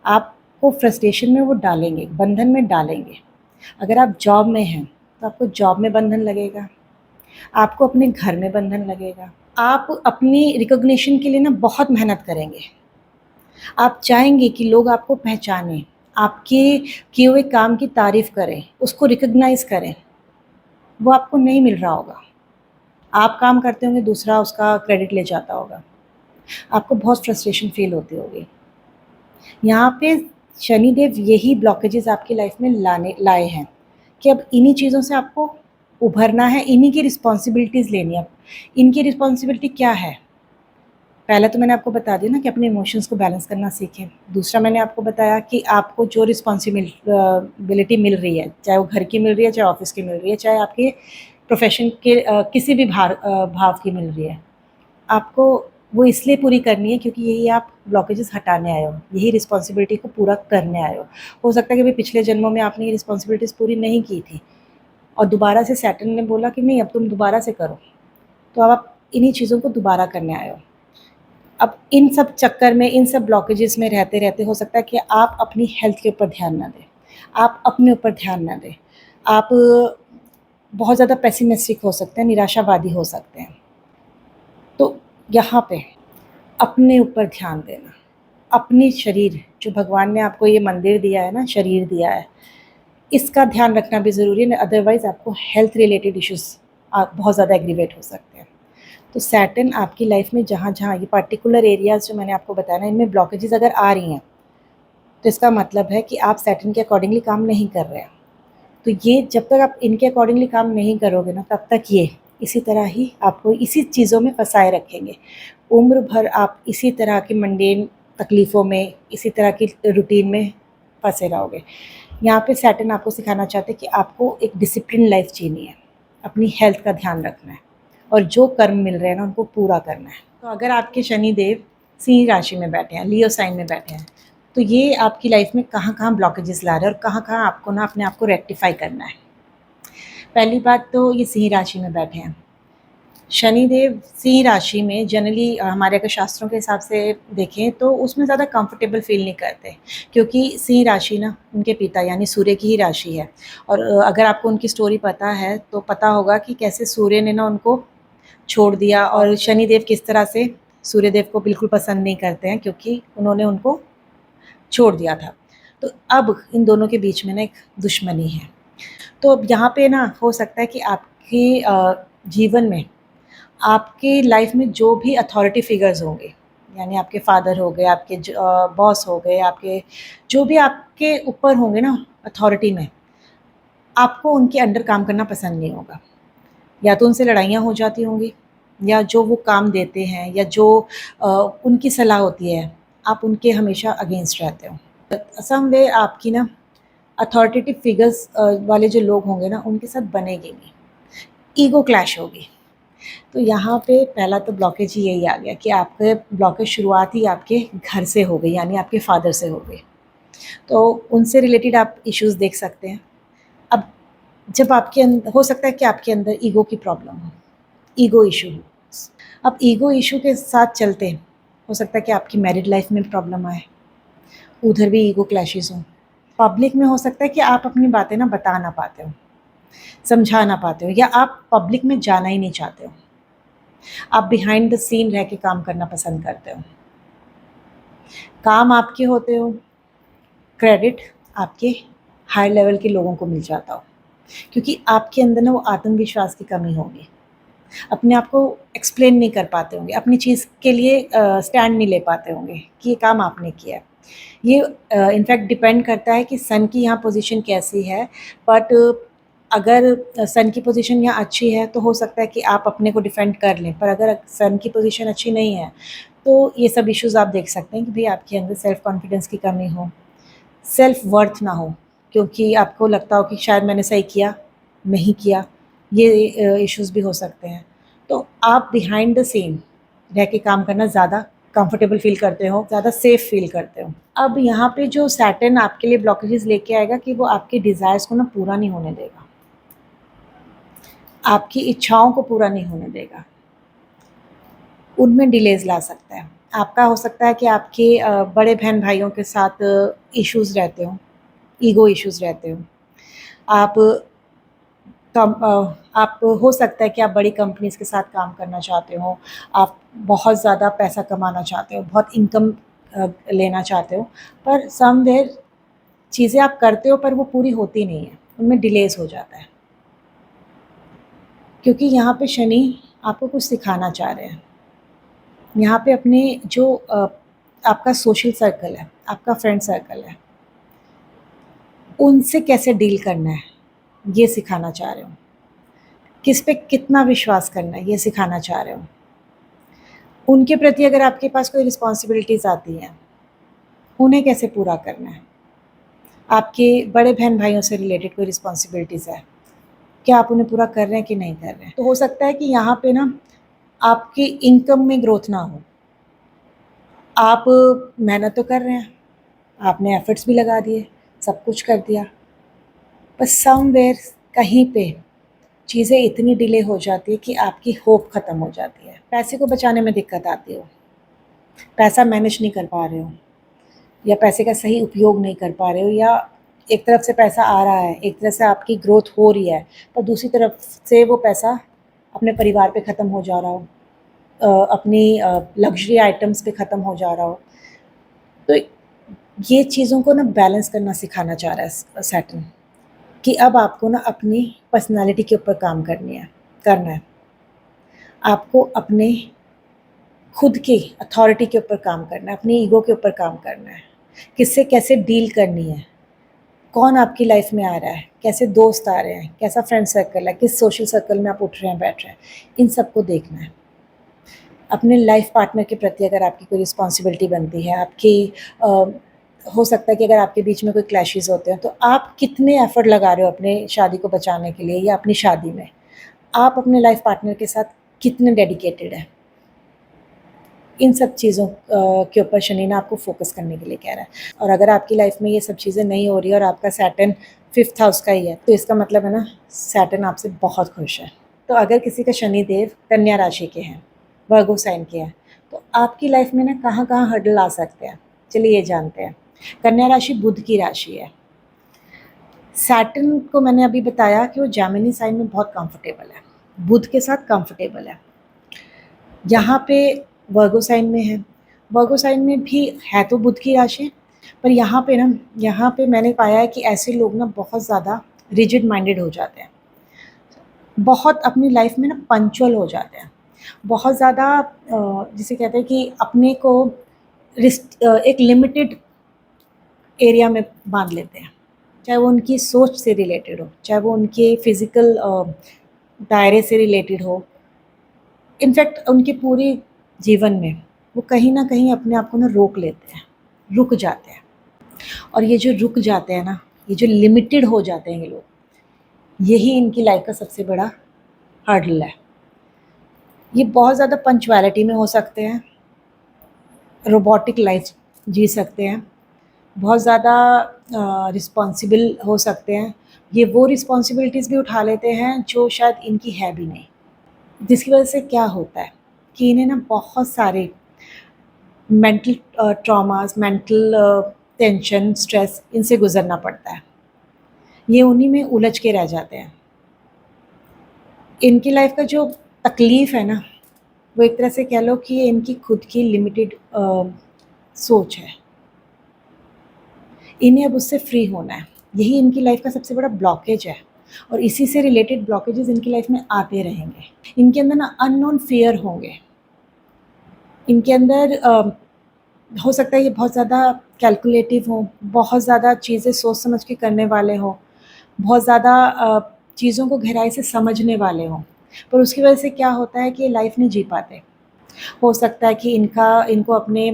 आपको फ्रस्ट्रेशन में वो डालेंगे, बंधन में डालेंगे। अगर आप जॉब में हैं तो आपको जॉब में बंधन लगेगा, आपको अपने घर में बंधन लगेगा। आप अपनी रिकॉग्निशन के लिए ना बहुत मेहनत करेंगे, आप चाहेंगे कि लोग आपको पहचानें, आपके किए हुए काम की तारीफ़ करें, उसको रिकॉग्नाइज़ करें। वो आपको नहीं मिल रहा होगा। आप काम करते होंगे, दूसरा उसका क्रेडिट ले जाता होगा। आपको बहुत फ्रस्ट्रेशन फ़ील होती होगी। यहाँ पे शनिदेव यही ब्लॉकेजेस आपकी लाइफ में लाए हैं कि अब इन्हीं चीज़ों से आपको उभरना है, इन्हीं की रिस्पॉन्सिबिलिटीज़ लेनी है। इनकी रिस्पॉन्सिबिलिटी क्या है? पहला तो मैंने आपको बता दिया ना कि अपने इमोशंस को बैलेंस करना सीखें। दूसरा मैंने आपको बताया कि आपको जो बिलिटी मिल रही है, चाहे वो घर की मिल रही है, चाहे ऑफ़िस की मिल रही है, चाहे आपके प्रोफ़ेशन के किसी भी भाव की मिल रही है, आपको वो इसलिए पूरी करनी है क्योंकि यही आप ब्लॉकेजेस हटाने आए हो, यही रिस्पॉन्सिबिलिटी को पूरा करने आए हो। हो सकता है कि भाई पिछले जन्मों में आपने ये रिस्पॉन्सिबिलिटीज़ पूरी नहीं की थी और दोबारा से सैटर्न ने बोला कि नहीं, अब तुम दोबारा से करो। तो अब आप इन्हीं चीज़ों को दोबारा करने आए हो। अब इन सब चक्कर में, इन सब ब्लॉकेजेस में रहते-रहते हो सकता है कि आप अपनी हेल्थ के ऊपर ध्यान ना दें, आप अपने ऊपर ध्यान ना दें। आप बहुत ज़्यादा पेसिमिस्टिक हो सकते हैं, निराशावादी हो सकते हैं। तो यहाँ पे अपने ऊपर ध्यान देना, अपनी शरीर, जो भगवान ने आपको ये मंदिर दिया है ना, शरीर दिया है, इसका ध्यान रखना भी ज़रूरी है, अदरवाइज़ आपको हेल्थ रिलेटेड इश्यूज़ बहुत ज़्यादा एग्रीवेट हो सकते हैं। तो सैटर्न आपकी लाइफ में जहाँ-जहाँ ये पर्टिकुलर एरियाज़ जो मैंने आपको बताया ना, इनमें ब्लॉकेजेस अगर आ रही हैं, तो इसका मतलब है कि आप सैटर्न के अकॉर्डिंगली काम नहीं कर रहे हैं। तो ये जब तक आप इनके अकॉर्डिंगली काम नहीं करोगे ना, तब तक ये इसी तरह ही आपको इसी चीज़ों में फँसाए रखेंगे। उम्र भर आप इसी तरह की मंडेन तकलीफ़ों में, इसी तरह की रूटीन में फँसे रहोगे। यहाँ पे सैटर्न आपको सिखाना चाहते हैं कि आपको एक डिसिप्लिन लाइफ जीनी है, अपनी हेल्थ का ध्यान रखना है और जो कर्म मिल रहे हैं ना, उनको पूरा करना है। तो अगर आपके शनिदेव सिंह राशि में बैठे हैं, लियो साइन में बैठे हैं, तो ये आपकी लाइफ में कहाँ-कहाँ ब्लॉकेजेस ला रहे हैं और कहाँ-कहाँ आपको ना अपने आप को रेक्टिफ़ाई करना है। पहली बात तो ये सिंह राशि में बैठे हैं। शनिदेव सिंह राशि में जनरली हमारे अगर शास्त्रों के हिसाब से देखें तो उसमें ज़्यादा कंफर्टेबल फ़ील नहीं करते, क्योंकि सिंह राशि ना उनके पिता यानी सूर्य की ही राशि है। और अगर आपको उनकी स्टोरी पता है तो पता होगा कि कैसे सूर्य ने ना उनको छोड़ दिया, और शनिदेव किस तरह से सूर्यदेव को बिल्कुल पसंद नहीं करते हैं क्योंकि उन्होंने उनको छोड़ दिया था। तो अब इन दोनों के बीच में ना एक दुश्मनी है। तो अब यहाँ पे ना हो सकता है कि आपके जीवन में, आपकी लाइफ में जो भी अथॉरिटी फिगर्स होंगे, यानी आपके फादर हो गए, आपके बॉस हो गए, आपके जो भी आपके ऊपर होंगे ना अथॉरिटी में, आपको उनके अंडर काम करना पसंद नहीं होगा। या तो उनसे लड़ाइयाँ हो जाती होंगी, या जो वो काम देते हैं, या जो उनकी सलाह होती है, आप उनके हमेशा अगेंस्ट रहते हो। सम वे आपकी ना अथॉरिटेटिव फिगर्स वाले जो लोग होंगे ना, उनके साथ बनेगी नहीं, ईगो क्लैश होगी। तो यहाँ पे पहला तो ब्लॉकेज ही यही आ गया कि आपके ब्लॉकेज शुरुआत ही आपके घर से हो गई, यानी आपके फादर से हो गई। तो उनसे रिलेटेड आप इश्यूज़ देख सकते हैं। अब जब आपके हो सकता है कि आपके अंदर ईगो की प्रॉब्लम हो, ईगो इशू हो। अब ईगो इशू के साथ चलते हो सकता है कि आपकी मैरिड लाइफ में प्रॉब्लम आए, उधर भी ईगो क्लैशेस हों। पब्लिक में हो सकता है कि आप अपनी बातें ना बता ना पाते हो, समझा ना पाते हो, या आप पब्लिक में जाना ही नहीं चाहते हो। आप बिहाइंड द सीन रह के काम करना पसंद करते हो। काम आपके होते हो, क्रेडिट आपके हाई लेवल के लोगों को मिल जाता हो, क्योंकि आपके अंदर ना वो आत्मविश्वास की कमी होगी। अपने आप को एक्सप्लेन नहीं कर पाते होंगे, अपनी चीज़ के लिए स्टैंड नहीं ले पाते होंगे कि ये काम आपने किया है। ये इनफैक्ट डिपेंड करता है कि सन की यहाँ पोजीशन कैसी है, बट अगर सन की पोजीशन यहाँ अच्छी है तो हो सकता है कि आप अपने को डिफेंड कर लें, पर अगर सन की पोजीशन अच्छी नहीं है तो ये सब इश्यूज़ आप देख सकते हैं कि भाई आपके अंदर सेल्फ कॉन्फिडेंस की कमी हो, सेल्फ वर्थ ना हो, क्योंकि आपको लगता हो कि शायद मैंने सही किया, नहीं किया, ये इश्यूज़ भी हो सकते हैं। तो आप बिहाइंड द सीन रह के काम करना ज़्यादा कंफर्टेबल फ़ील करते हो, ज़्यादा सेफ़ फ़ील करते हो। अब यहाँ पे जो सैटर्न आपके लिए ब्लॉकेजेस लेके आएगा कि वो आपके डिज़ायर्स को ना पूरा नहीं होने देगा, आपकी इच्छाओं को पूरा नहीं होने देगा, उनमें डिलेज़ ला सकता है। आपका हो सकता है कि आपके बड़े बहन-भाइयों के साथ इश्यूज़ रहते हों, ईगो इश्यूज़ रहते हों। आप आप हो सकता है कि आप बड़ी कंपनीज़ के साथ काम करना चाहते हो, आप बहुत ज़्यादा पैसा कमाना चाहते हो, बहुत इनकम लेना चाहते हो, पर समवेयर चीज़ें आप करते हो पर वो पूरी होती नहीं है, उनमें डिलेज़ हो जाता है। क्योंकि यहाँ पे शनि आपको कुछ सिखाना चाह रहे हैं। यहाँ पे अपने जो आपका सोशल सर्कल है, आपका फ्रेंड सर्कल है, उनसे कैसे डील करना है, ये सिखाना चाह रहे हो। किस पे कितना विश्वास करना है, ये सिखाना चाह रहे हो। उनके प्रति अगर आपके पास कोई रिस्पॉन्सिबिलिटीज़ आती हैं, उन्हें कैसे पूरा करना है। आपके बड़े बहन-भाइयों से रिलेटेड कोई रिस्पॉन्सिबिलिटीज़ है, क्या आप उन्हें पूरा कर रहे हैं कि नहीं कर रहे हैं? तो हो सकता है कि यहाँ पे ना आपकी इनकम में ग्रोथ ना हो। आप मेहनत तो कर रहे हैं, आपने एफ़र्ट्स भी लगा दिए, सब कुछ कर दिया, पर समवेयर कहीं पे चीज़ें इतनी डिले हो जाती है कि आपकी होप ख़त्म हो जाती है। पैसे को बचाने में दिक्कत आती हो, पैसा मैनेज नहीं कर पा रहे हो, या पैसे का सही उपयोग नहीं कर पा रहे हो, या एक तरफ से पैसा आ रहा है, एक तरफ से आपकी ग्रोथ हो रही है, पर दूसरी तरफ से वो पैसा अपने परिवार पे ख़त्म हो जा रहा हो, अपनी लग्ज़री आइटम्स पे ख़त्म हो जा रहा हो। तो ये चीज़ों को ना बैलेंस करना सिखाना चाह रहा है सैटर्न, कि अब आपको ना अपनी पर्सनैलिटी के ऊपर काम करना है। आपको अपने खुद की अथॉरिटी के ऊपर काम करना है, अपनी ईगो के ऊपर काम करना है, किससे कैसे डील करनी है, कौन आपकी लाइफ में आ रहा है, कैसे दोस्त आ रहे हैं, कैसा फ्रेंड सर्कल है, किस सोशल सर्कल में आप उठ रहे हैं, बैठ रहे हैं, इन सबको देखना है। अपने लाइफ पार्टनर के प्रति अगर आपकी कोई रिस्पॉन्सिबिलिटी बनती है, आपकी हो सकता है कि अगर आपके बीच में कोई क्लैशेज़ होते हैं, तो आप कितने एफ़र्ट लगा रहे हो अपने शादी को बचाने के लिए, या अपनी शादी में? आप अपने लाइफ पार्टनर के साथ कितने डेडिकेटेड हैं? इन सब चीज़ों के ऊपर शनि ना आपको फ़ोकस करने के लिए कह रहा है। और अगर आपकी लाइफ में ये सब चीज़ें नहीं हो रही है और आपका सैटर्न 5th हाउस का ही है, तो इसका मतलब है ना सैटर्न आपसे बहुत खुश है। तो अगर किसी का शनिदेव कन्या राशि के हैं, वर्गो साइन के हैं, तो आपकी लाइफ में ना कहाँ-कहाँ हर्डल आ सकते हैं, चलिए ये जानते हैं। कन्या राशि बुध की राशि है। सैटर्न को मैंने अभी बताया कि वो जेमिनी साइन में बहुत कंफर्टेबल है, बुध के साथ कंफर्टेबल है। यहाँ पे वर्गो साइन में है, वर्गो साइन में भी है तो बुध की राशि, पर यहाँ पे मैंने पाया है कि ऐसे लोग ना बहुत ज़्यादा रिजिड माइंडेड हो जाते हैं, बहुत अपनी लाइफ में ना पंक्चुअल हो जाते हैं, बहुत ज़्यादा जिसे कहते हैं कि अपने को एक लिमिटेड एरिया में बांध लेते हैं, चाहे वो उनकी सोच से रिलेटेड हो, चाहे वो उनके फिज़िकल दायरे से रिलेटेड हो। इनफैक्ट उनके पूरे जीवन में वो कहीं न कहीं अपने आप को ना रोक लेते हैं, रुक जाते हैं। और ये जो रुक जाते हैं ना, ये जो लिमिटेड हो जाते हैं ये लोग, यही इनकी लाइफ का सबसे बड़ा हर्डल है। ये बहुत ज़्यादा पंक्चुअलिटी में हो सकते हैं, रोबोटिक लाइफ जी सकते हैं, बहुत ज़्यादा रिस्पॉन्सिबल हो सकते हैं। ये वो रिस्पॉन्सिबिलिटीज़ भी उठा लेते हैं जो शायद इनकी है भी नहीं, जिसकी वजह से क्या होता है कि इन्हें ना बहुत सारे mental traumas, mental tension, stress इनसे गुज़रना पड़ता है। ये उन्हीं में उलझ के रह जाते हैं। इनकी लाइफ का जो तकलीफ़ है ना, वो एक तरह से कह लो कि ये इनकी खुद की लिमिटेड सोच है। इन्हें अब उससे फ्री होना है, यही इनकी लाइफ का सबसे बड़ा ब्लॉकेज है, और इसी से रिलेटेड ब्लॉकेजेस इनकी लाइफ में आते रहेंगे। इनके अंदर ना अननोन फ़ियर होंगे, इनके अंदर हो सकता है ये बहुत ज़्यादा कैलकुलेटिव हों, बहुत ज़्यादा चीज़ें सोच समझ के करने वाले हों, बहुत ज़्यादा चीज़ों को गहराई से समझने वाले हों, पर उसकी वजह से क्या होता है कि ये लाइफ नहीं जी पाते। हो सकता है कि इनको अपने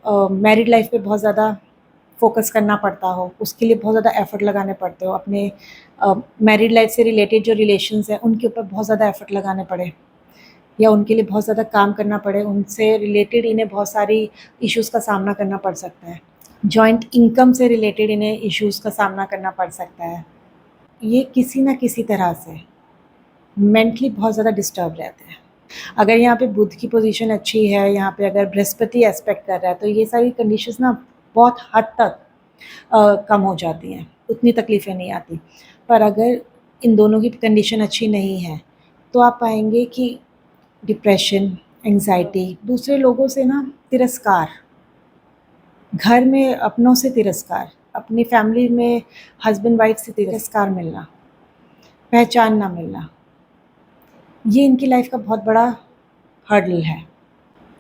मैरिड लाइफ पे बहुत ज़्यादा फ़ोकस करना पड़ता हो, उसके लिए बहुत ज़्यादा एफ़र्ट लगाने पड़ते हो, अपने मैरिड लाइफ से रिलेटेड जो रिलेशंस हैं उनके ऊपर बहुत ज़्यादा एफ़र्ट लगाने पड़े, या उनके लिए बहुत ज़्यादा काम करना पड़े, उनसे रिलेटेड इन्हें बहुत सारी इश्यूज़ का सामना करना पड़ सकता है। जॉइंट इनकम से रिलेटेड इन्हें इश्यूज़ का सामना करना पड़ सकता है। ये किसी न किसी तरह से मेंटली बहुत ज़्यादा डिस्टर्ब रहते हैं। अगर यहाँ पे बुध की पोजीशन अच्छी है, यहाँ पे अगर बृहस्पति एस्पेक्ट कर रहा है, तो ये सारी कंडीशंस ना बहुत हद तक कम हो जाती हैं, उतनी तकलीफ़ें नहीं आती। पर अगर इन दोनों की कंडीशन अच्छी नहीं है, तो आप पाएँगे कि डिप्रेशन, एंग्ज़ायटी, दूसरे लोगों से ना तिरस्कार, घर में अपनों से तिरस्कार, अपनी फैमिली में हस्बैंड वाइफ से तिरस्कार मिलना, पहचान ना मिलना, ये इनकी लाइफ का बहुत बड़ा हर्डल है,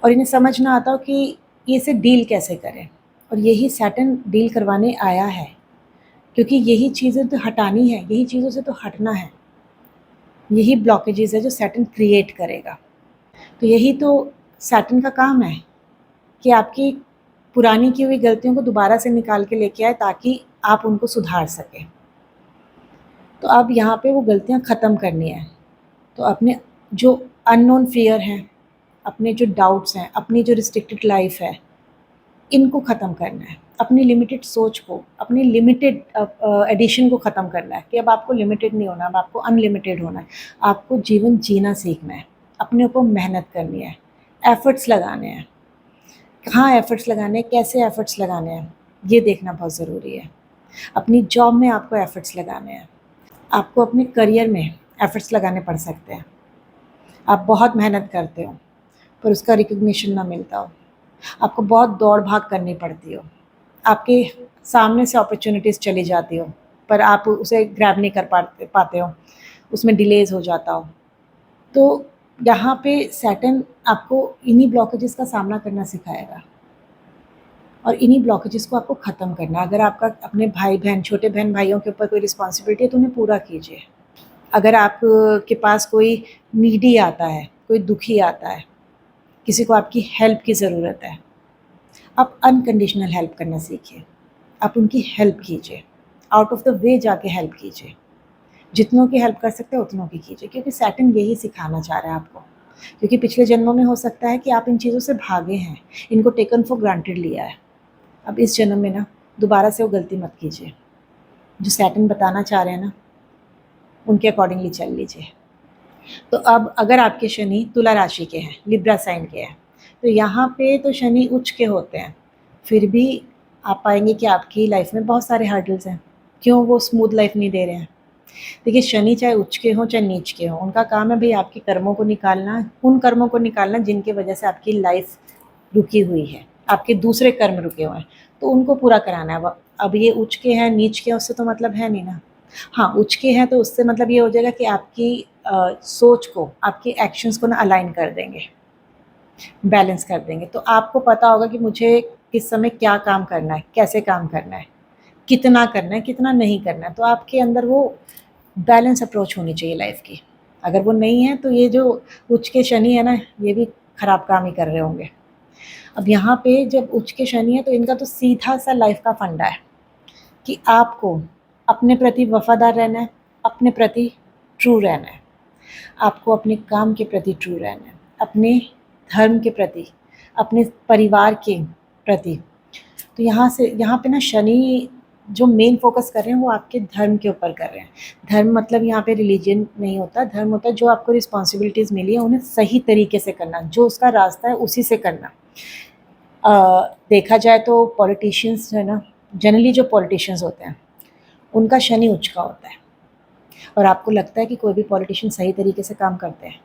और इन्हें समझ ना आता हो कि ये इसे डील कैसे करें। और यही सैटर्न डील करवाने आया है, क्योंकि यही चीज़ें तो हटानी है, यही चीज़ों से तो हटना है, यही ब्लॉकेजेस है जो सैटर्न क्रिएट करेगा। तो यही तो सैटर्न का काम है कि आपकी पुरानी की हुई गलतियों को दोबारा से निकाल के लेके आए, ताकि आप उनको सुधार सकें। तो अब यहाँ पे वो गलतियाँ ख़त्म करनी है, तो अपने जो अननोन फ़ियर हैं, अपने जो डाउट्स हैं, अपनी जो रिस्ट्रिक्टेड लाइफ है, इनको ख़त्म करना है। अपनी लिमिटेड सोच को, अपनी लिमिटेड एडिशन को ख़त्म करना है कि अब आपको लिमिटेड नहीं होना, अब आपको अनलिमिटेड होना है। आपको जीवन जीना सीखना है, अपने ऊपर मेहनत करनी है, एफ़र्ट्स लगाने हैं। कहाँ एफ़र्ट्स लगाने हैं, कैसे एफ़र्ट्स लगाने हैं, ये देखना बहुत ज़रूरी है। अपनी जॉब में आपको एफ़र्ट्स लगाने हैं, आपको अपने करियर में एफ़र्ट्स लगाने पड़ सकते हैं। आप बहुत मेहनत करते हो, पर उसका रिकॉग्निशन ना मिलता हो, आपको बहुत दौड़-भाग करनी पड़ती हो, आपके सामने से अपॉर्च्युनिटीज़ चली जाती हो, पर आप उसे ग्रैब नहीं कर पाते हो, उसमें डिलेज़ हो जाता हो। तो यहाँ पे सैटर्न आपको इन्हीं ब्लॉकेजेस का सामना करना सिखाएगा, और इन्हीं ब्लॉकेजेस को आपको ख़त्म करना है। अगर आपका अपने भाई-बहन, छोटे बहन-भाइयों के ऊपर कोई रिस्पॉन्सिबिलिटी है, तो उन्हें पूरा कीजिए। अगर आप के पास कोई नीडी आता है, कोई दुखी आता है, किसी को आपकी हेल्प की ज़रूरत है, आप अनकंडीशनल हेल्प करना सीखिए। आप उनकी हेल्प कीजिए, आउट ऑफ द वे जाके हेल्प कीजिए। जितनों की हेल्प कर सकते हैं उतनों की कीजिए, क्योंकि सैटर्न यही सिखाना चाह रहा है आपको। क्योंकि पिछले जन्मों में हो सकता है कि आप इन चीज़ों से भागे हैं, इनको टेकन फॉर ग्रांटेड लिया है। अब इस जन्म में ना दोबारा से वो गलती मत कीजिए। जो सैटर्न बताना चाह रहे हैं ना, उनके अकॉर्डिंगली चल लीजिए। तो अब अगर आपके शनि तुला राशि के हैं, लिब्रा साइन के हैं, तो यहाँ पे तो शनि उच्च के होते हैं, फिर भी आप पाएंगे कि आपकी लाइफ में बहुत सारे हर्डल्स हैं। क्यों वो स्मूथ लाइफ नहीं दे रहे हैं? देखिए, शनि चाहे उच्च के हों चाहे नीच के हों, उनका काम है भई आपके कर्मों को निकालना, उन कर्मों को निकालना जिनकी वजह से आपकी लाइफ रुकी हुई है, आपके दूसरे कर्म रुके हुए हैं, तो उनको पूरा कराना है। अब ये उच्च के हैं, नीच के हैं, उससे तो मतलब है नहीं ना। हाँ, उच्च के हैं तो उससे मतलब ये हो जाएगा कि आपकी सोच को, आपके एक्शंस को ना अलाइन कर देंगे, बैलेंस कर देंगे। तो आपको पता होगा कि मुझे किस समय क्या काम करना है, कैसे काम करना है, कितना करना है, कितना नहीं करना है। तो आपके अंदर वो बैलेंस अप्रोच होनी चाहिए लाइफ की। अगर वो नहीं है तो ये जो उच्च के शनि है ना, ये भी खराब काम ही कर रहे होंगे। अब यहाँ पे जब उच्च के शनि है तो इनका तो सीधा सा लाइफ का फंडा है कि आपको अपने प्रति वफादार रहना है, अपने प्रति ट्रू रहना है, आपको अपने काम के प्रति ट्रू रहना है, अपने धर्म के प्रति, अपने परिवार के प्रति। तो यहाँ पे ना शनि जो मेन फोकस कर रहे हैं वो आपके धर्म के ऊपर कर रहे हैं। धर्म मतलब यहाँ पे रिलीजन नहीं होता, धर्म होता है जो आपको रिस्पॉन्सिबिलिटीज़ मिली है उन्हें सही तरीके से करना, जो उसका रास्ता है उसी से करना। देखा जाए तो पॉलिटिशियंस है ना, जनरली जो पॉलिटिशियंस होते हैं उनका शनि उच्च का होता है, और आपको लगता है कि कोई भी पॉलिटिशियन सही तरीके से काम करते हैं?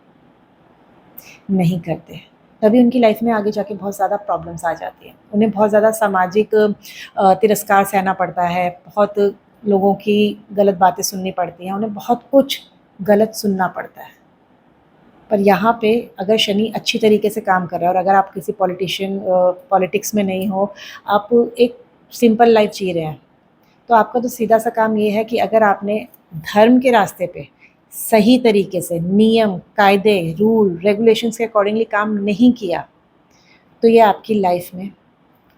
नहीं करते। तभी उनकी लाइफ में आगे जाके बहुत ज़्यादा प्रॉब्लम्स आ जाती हैं। उन्हें बहुत ज़्यादा सामाजिक तिरस्कार सहना पड़ता है, बहुत लोगों की गलत बातें सुननी पड़ती हैं, उन्हें बहुत कुछ गलत सुनना पड़ता है। पर यहाँ पे अगर शनि अच्छी तरीके से काम कर रहा है और अगर आप किसी पॉलिटिक्स में नहीं हो, आप एक सिंपल लाइफ जी रहे हैं, तो आपका तो सीधा सा काम ये है कि अगर आपने धर्म के रास्ते पे सही तरीके से नियम, कायदे, रूल, रेगुलेशंस के अकॉर्डिंगली काम नहीं किया, तो ये आपकी लाइफ में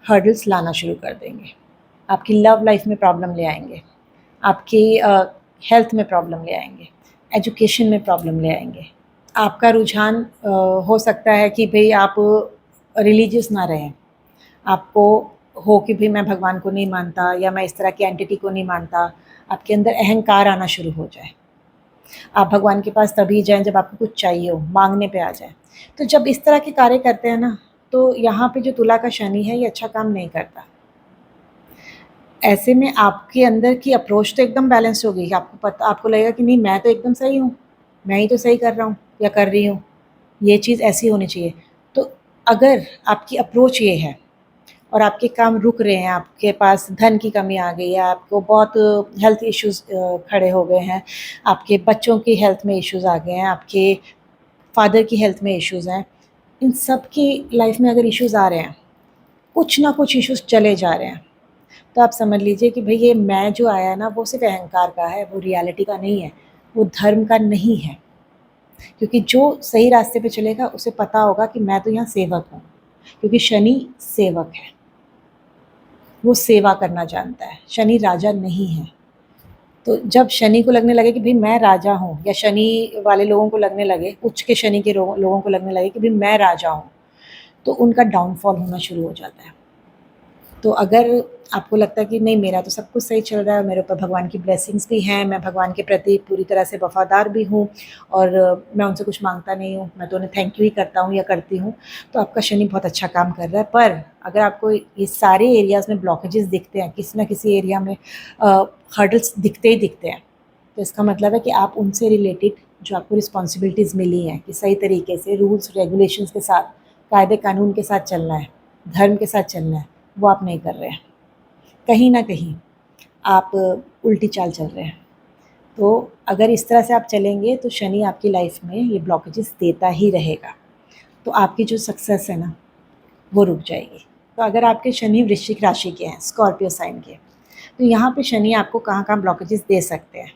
हर्डल्स लाना शुरू कर देंगे। आपकी लव लाइफ में प्रॉब्लम ले आएंगे, आपकी हेल्थ में प्रॉब्लम ले आएंगे, एजुकेशन में प्रॉब्लम ले आएंगे। आपका रुझान हो सकता है कि भई आप रिलीजियस ना रहें, आपको हो कि भई मैं भगवान को नहीं मानता या मैं इस तरह की एंटिटी को नहीं मानता, आपके अंदर अहंकार आना शुरू हो जाए। आप भगवान के पास तभी जाएँ जब आपको कुछ चाहिए हो, माँगने पे आ जाएँ। तो जब इस तरह के कार्य करते हैं ना, तो यहाँ पे जो तुला का शनि है ये अच्छा काम नहीं करता। ऐसे में आपके अंदर की अप्रोच तो एकदम बैलेंस्ड होगी, आपको लगेगा कि नहीं मैं तो एकदम सही हूँ, मैं ही तो सही कर रहा हूँ या कर रही हूँ, ये चीज़ ऐसी होनी चाहिए। तो अगर आपकी अप्रोच ये है और आपके काम रुक रहे हैं, आपके पास धन की कमी आ गई है, आपको बहुत हेल्थ इश्यूज़ खड़े हो गए हैं, आपके बच्चों की हेल्थ में इश्यूज़ आ गए हैं, आपके फादर की हेल्थ में इश्यूज़ हैं, इन सब की लाइफ में अगर इश्यूज़ आ रहे हैं, कुछ ना कुछ इश्यूज़ चले जा रहे हैं, तो आप समझ लीजिए कि भई ये मैं जो आया है ना वो सिर्फ़ अहंकार का है, वो रियलिटी का नहीं है, वो धर्म का नहीं है। क्योंकि जो सही रास्ते पे चलेगा उसे पता होगा कि मैं तो यहाँ सेवक हूँ, क्योंकि शनि सेवक है, वो सेवा करना जानता है, शनि राजा नहीं है। तो जब शनि को लगने लगे कि भई मैं राजा हूँ, या शनि वाले लोगों को लगने लगे, उच्च के शनि के लोगों को लगने लगे कि भई मैं राजा हूँ, तो उनका डाउनफॉल होना शुरू हो जाता है। तो अगर आपको लगता है कि नहीं मेरा तो सब कुछ सही चल रहा है, मेरे ऊपर भगवान की ब्लेसिंग्स भी हैं, मैं भगवान के प्रति पूरी तरह से वफ़ादार भी हूँ और मैं उनसे कुछ माँगता नहीं हूँ, मैं तो उन्हें थैंक यू ही करता हूँ या करती हूँ, तो आपका शनि बहुत अच्छा काम कर रहा है। पर अगर आपको ये सारे एरियाज़ में ब्लॉकेजेस दिखते हैं, किसी न किसी एरिया में हर्डल्स दिखते ही दिखते हैं, तो इसका मतलब है कि आप उनसे रिलेटेड जो आपको रिस्पॉन्सिबिलिटीज़ मिली हैं कि सही तरीके से रूल्स रेगुलेशंस के साथ, कायदे कानून के साथ चलना है, धर्म के साथ चलना है, वो आप नहीं कर रहे हैं। कहीं न कहीं आप उल्टी चाल चल रहे हैं। तो अगर इस तरह से आप चलेंगे तो शनि आपकी लाइफ में ये ब्लॉकेजेस देता ही रहेगा। तो आपकी जो सक्सेस है ना, वो रुक जाएगी। तो अगर आपके शनि वृश्चिक राशि के हैं, स्कॉर्पियो साइन के, तो यहाँ पे शनि आपको कहाँ-कहाँ ब्लॉकेजेस दे सकते हैं।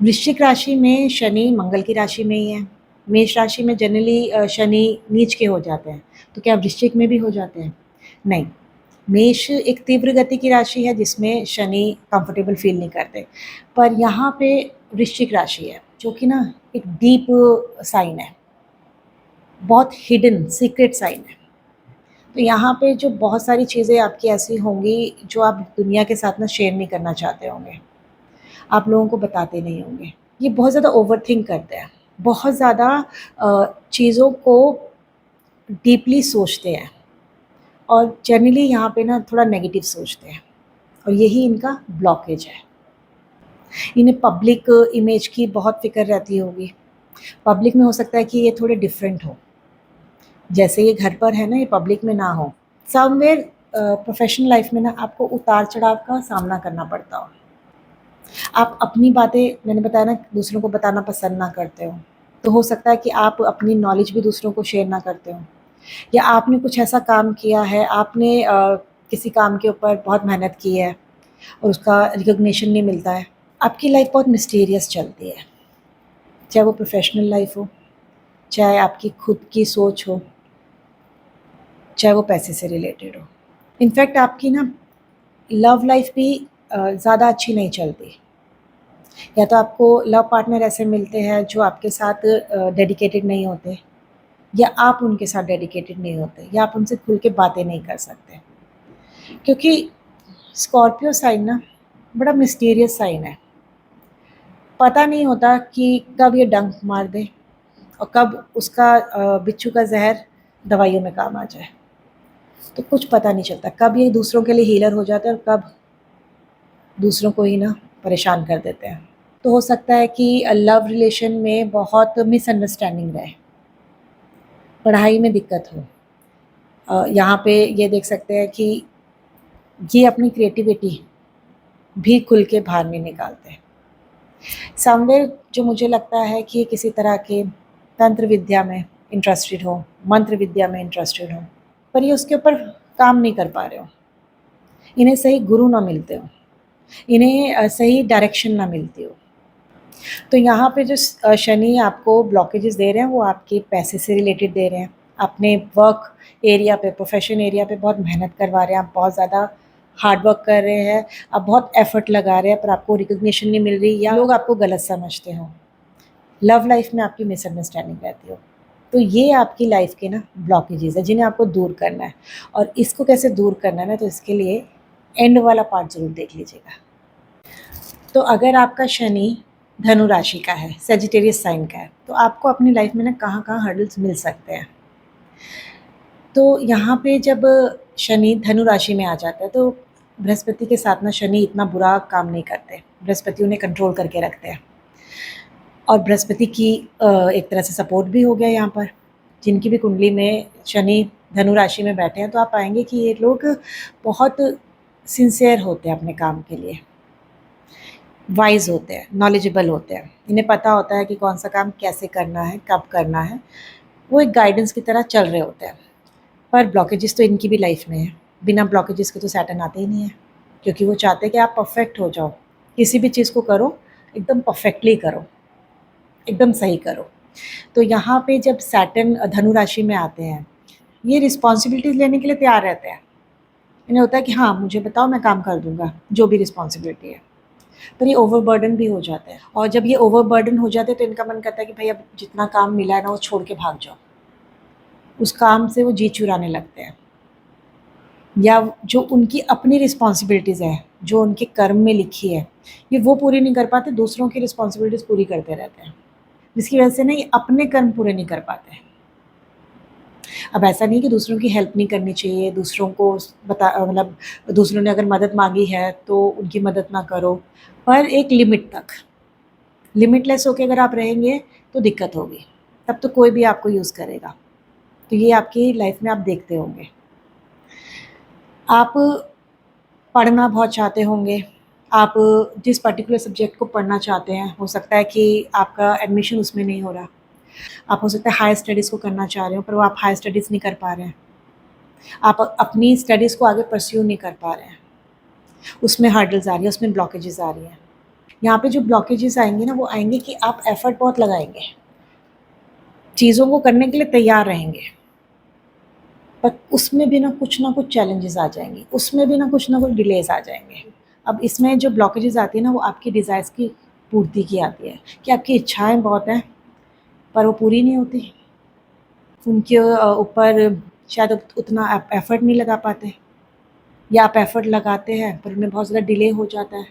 वृश्चिक राशि में शनि मंगल की राशि में ही है। मेष राशि में जनरली शनि नीच के हो जाते हैं। तो क्या वृश्चिक में भी हो जाते हैं? नहीं। मेष एक तीव्र गति की राशि है जिसमें शनि कंफर्टेबल फील नहीं करते, पर यहाँ पे वृश्चिक राशि है जो कि ना एक डीप साइन है, बहुत हिडन सीक्रेट साइन है। तो यहाँ पे जो बहुत सारी चीज़ें आपकी ऐसी होंगी जो आप दुनिया के साथ ना शेयर नहीं करना चाहते होंगे, आप लोगों को बताते नहीं होंगे। ये बहुत ज़्यादा ओवरथिंक करते हैं, बहुत ज़्यादा चीज़ों को डीपली सोचते हैं और जनरली यहाँ पे ना थोड़ा नेगेटिव सोचते हैं, और यही इनका ब्लॉकेज है। इन्हें पब्लिक इमेज की बहुत फ़िक्र रहती होगी। पब्लिक में हो सकता है कि ये थोड़े डिफरेंट हो, जैसे ये घर पर है ना, ये पब्लिक में ना हो। समवेयर प्रोफ़ेशनल लाइफ़ में ना आपको उतार-चढ़ाव का सामना करना पड़ता हो। आप अपनी बातें, मैंने बताया ना, दूसरों को बताना पसंद ना करते हो। तो हो सकता है कि आप अपनी नॉलेज भी दूसरों को शेयर ना करते हो, या आपने कुछ ऐसा काम किया है, आपने किसी काम के ऊपर बहुत मेहनत की है और उसका रिकॉग्निशन नहीं मिलता है। आपकी लाइफ़ बहुत मिस्टीरियस चलती है, चाहे वो प्रोफ़ेशनल लाइफ़ हो, चाहे आपकी खुद की सोच हो, चाहे वो पैसे से रिलेटेड हो। इनफैक्ट आपकी ना लव लाइफ़ भी ज़्यादा अच्छी नहीं चलती। या तो आपको लव पार्टनर ऐसे मिलते हैं जो आपके साथ डेडिकेटेड नहीं होते, या आप उनके साथ डेडिकेटेड नहीं होते, या आप उनसे खुल के बातें नहीं कर सकते। क्योंकि स्कॉर्पियो साइन ना बड़ा मिस्टीरियस साइन है। पता नहीं होता कि कब ये डंक मार दे और कब उसका बिच्छू का ज़हर दवाइयों में काम आ जाए। तो कुछ पता नहीं चलता, कब ये दूसरों के लिए हीलर हो जाता है और कब दूसरों को ही ना परेशान कर देते हैं। तो हो सकता है कि लव रिलेशन में बहुत मिसअंडरस्टैंडिंग रहे, पढ़ाई में दिक्कत हो। यहाँ पे ये देख सकते हैं कि ये अपनी क्रिएटिविटी भी खुल के बाहर नहीं निकालते। समवेयर जो मुझे लगता है कि ये किसी तरह के तंत्र विद्या में इंटरेस्टेड हो, मंत्र विद्या में इंटरेस्टेड हो, पर ये उसके ऊपर काम नहीं कर पा रहे हो। इन्हें सही गुरु ना मिलते हो, इन्हें सही डायरेक्शन ना मिलती हो। तो यहाँ पे जो शनि आपको ब्लॉकेजेस दे रहे हैं, वो आपके पैसे से रिलेटेड दे रहे हैं। अपने वर्क एरिया पे, प्रोफ़ेशन एरिया पे बहुत मेहनत करवा रहे हैं, आप बहुत ज़्यादा हार्ड वर्क कर रहे हैं, आप बहुत एफ़र्ट लगा रहे हैं, पर आपको रिकॉग्निशन नहीं मिल रही, या लोग आपको गलत समझते हो। लव लाइफ़ में आपकी मिसअंडरस्टैंडिंग रहती हो। तो ये आपकी लाइफ़ के ना ब्लॉकेजेस हैं, जिन्हें आपको दूर करना है। और इसको कैसे दूर करना है ना, तो इसके लिए एंड वाला पार्ट ज़रूर देख लीजिएगा। तो अगर आपका शनि धनु राशि का है, सजिटेरियस साइन का है, तो आपको अपनी लाइफ में ना कहाँ-कहाँ हर्डल्स मिल सकते हैं। तो यहाँ पे जब शनि धनु राशि में आ जाता है, तो बृहस्पति के साथ ना शनि इतना बुरा काम नहीं करते। बृहस्पति उन्हें कंट्रोल करके रखते हैं, और बृहस्पति की एक तरह से सपोर्ट भी हो गया यहाँ पर। जिनकी भी कुंडली में शनि धनु राशि में बैठे हैं, तो आप पाएँगे कि ये लोग बहुत सिंसियर होते हैं अपने काम के लिए। वाइज़ होते हैं, नॉलेजेबल होते हैं। इन्हें पता होता है कि कौन-सा काम कैसे करना है, कब करना है। वो एक गाइडेंस की तरह चल रहे होते हैं। पर ब्लॉकेजेस तो इनकी भी लाइफ़ में है। बिना ब्लॉकेजेस के तो सैटर्न आते ही नहीं है, क्योंकि वो चाहते हैं कि आप परफ़ेक्ट हो जाओ। किसी भी चीज़ को करो, एकदम परफ़ेक्टली करो, एकदम सही करो। तो यहाँ पे जब सैटर्न धनु राशि में आते हैं, ये रिस्पॉन्सिबिलिटीज़ लेने के लिए तैयार रहते हैं। इन्हें होता है कि हाँ, मुझे बताओ, मैं काम कर दूँगा, जो भी रिस्पॉन्सिबिलिटी है। पर ये ओवरबर्डन भी हो जाते हैं, और जब ये ओवरबर्डन हो जाते हैं, तो इनका मन करता है कि भाई अब जितना काम मिला है ना, वो छोड़ के भाग जाओ। उस काम से वो जी चुराने लगते हैं, या जो उनकी अपनी रिस्पॉन्सिबिलिटीज़ हैं, जो उनके कर्म में लिखी है, ये वो पूरी नहीं कर पाते, दूसरों की रिस्पॉन्सिबिलिटीज़ पूरी करते रहते हैं, जिसकी वजह से ना ये अपने कर्म पूरे नहीं कर पाते हैं। अब ऐसा नहीं है कि दूसरों की हेल्प नहीं करनी चाहिए, दूसरों को मतलब दूसरों ने अगर मदद माँगी है, तो उनकी मदद ना करो, पर एक लिमिट तक। लिमिटलेस होके अगर आप रहेंगे, तो दिक्कत होगी, तब तो कोई भी आपको यूज़ करेगा। तो ये आपकी लाइफ में आप देखते होंगे। आप पढ़ना बहुत चाहते होंगे, आप जिस पर्टिकुलर सब्जेक्ट को पढ़ना चाहते हैं, हो सकता है कि आपका एडमिशन उसमें नहीं हो रहा। आप हो सकता है हायर स्टडीज़ को करना चाह रहे हो, पर वो आप हायर स्टडीज़ नहीं कर पा रहे हैं। आप अपनी स्टडीज़ को आगे परस्यू नहीं कर पा रहे हैं। उसमें हर्डल्स आ रही हैं, उसमें ब्लॉकेजेज़ आ रही हैं। यहाँ पे जो ब्लॉकेजेज़ आएँगे ना, वो आएँगे कि आप एफ़र्ट बहुत लगाएँगे, चीज़ों को करने के लिए तैयार रहेंगे, पर उसमें भी ना कुछ चैलेंजेस आ जाएँगे, उसमें भी ना कुछ डिलेज़ आ जाएँगे। अब इसमें जो ब्लॉकेजेस आती है ना, वो आपकी डिज़ायर्स की पूर्ति की आती है, कि आपकी इच्छाएँ बहुत हैं, पर वो पूरी नहीं होती। उनके ऊपर शायद उतना आप एफ़र्ट नहीं लगा पाते, या आप एफ़र्ट लगाते हैं, पर उनमें बहुत ज़्यादा डिले हो जाता है।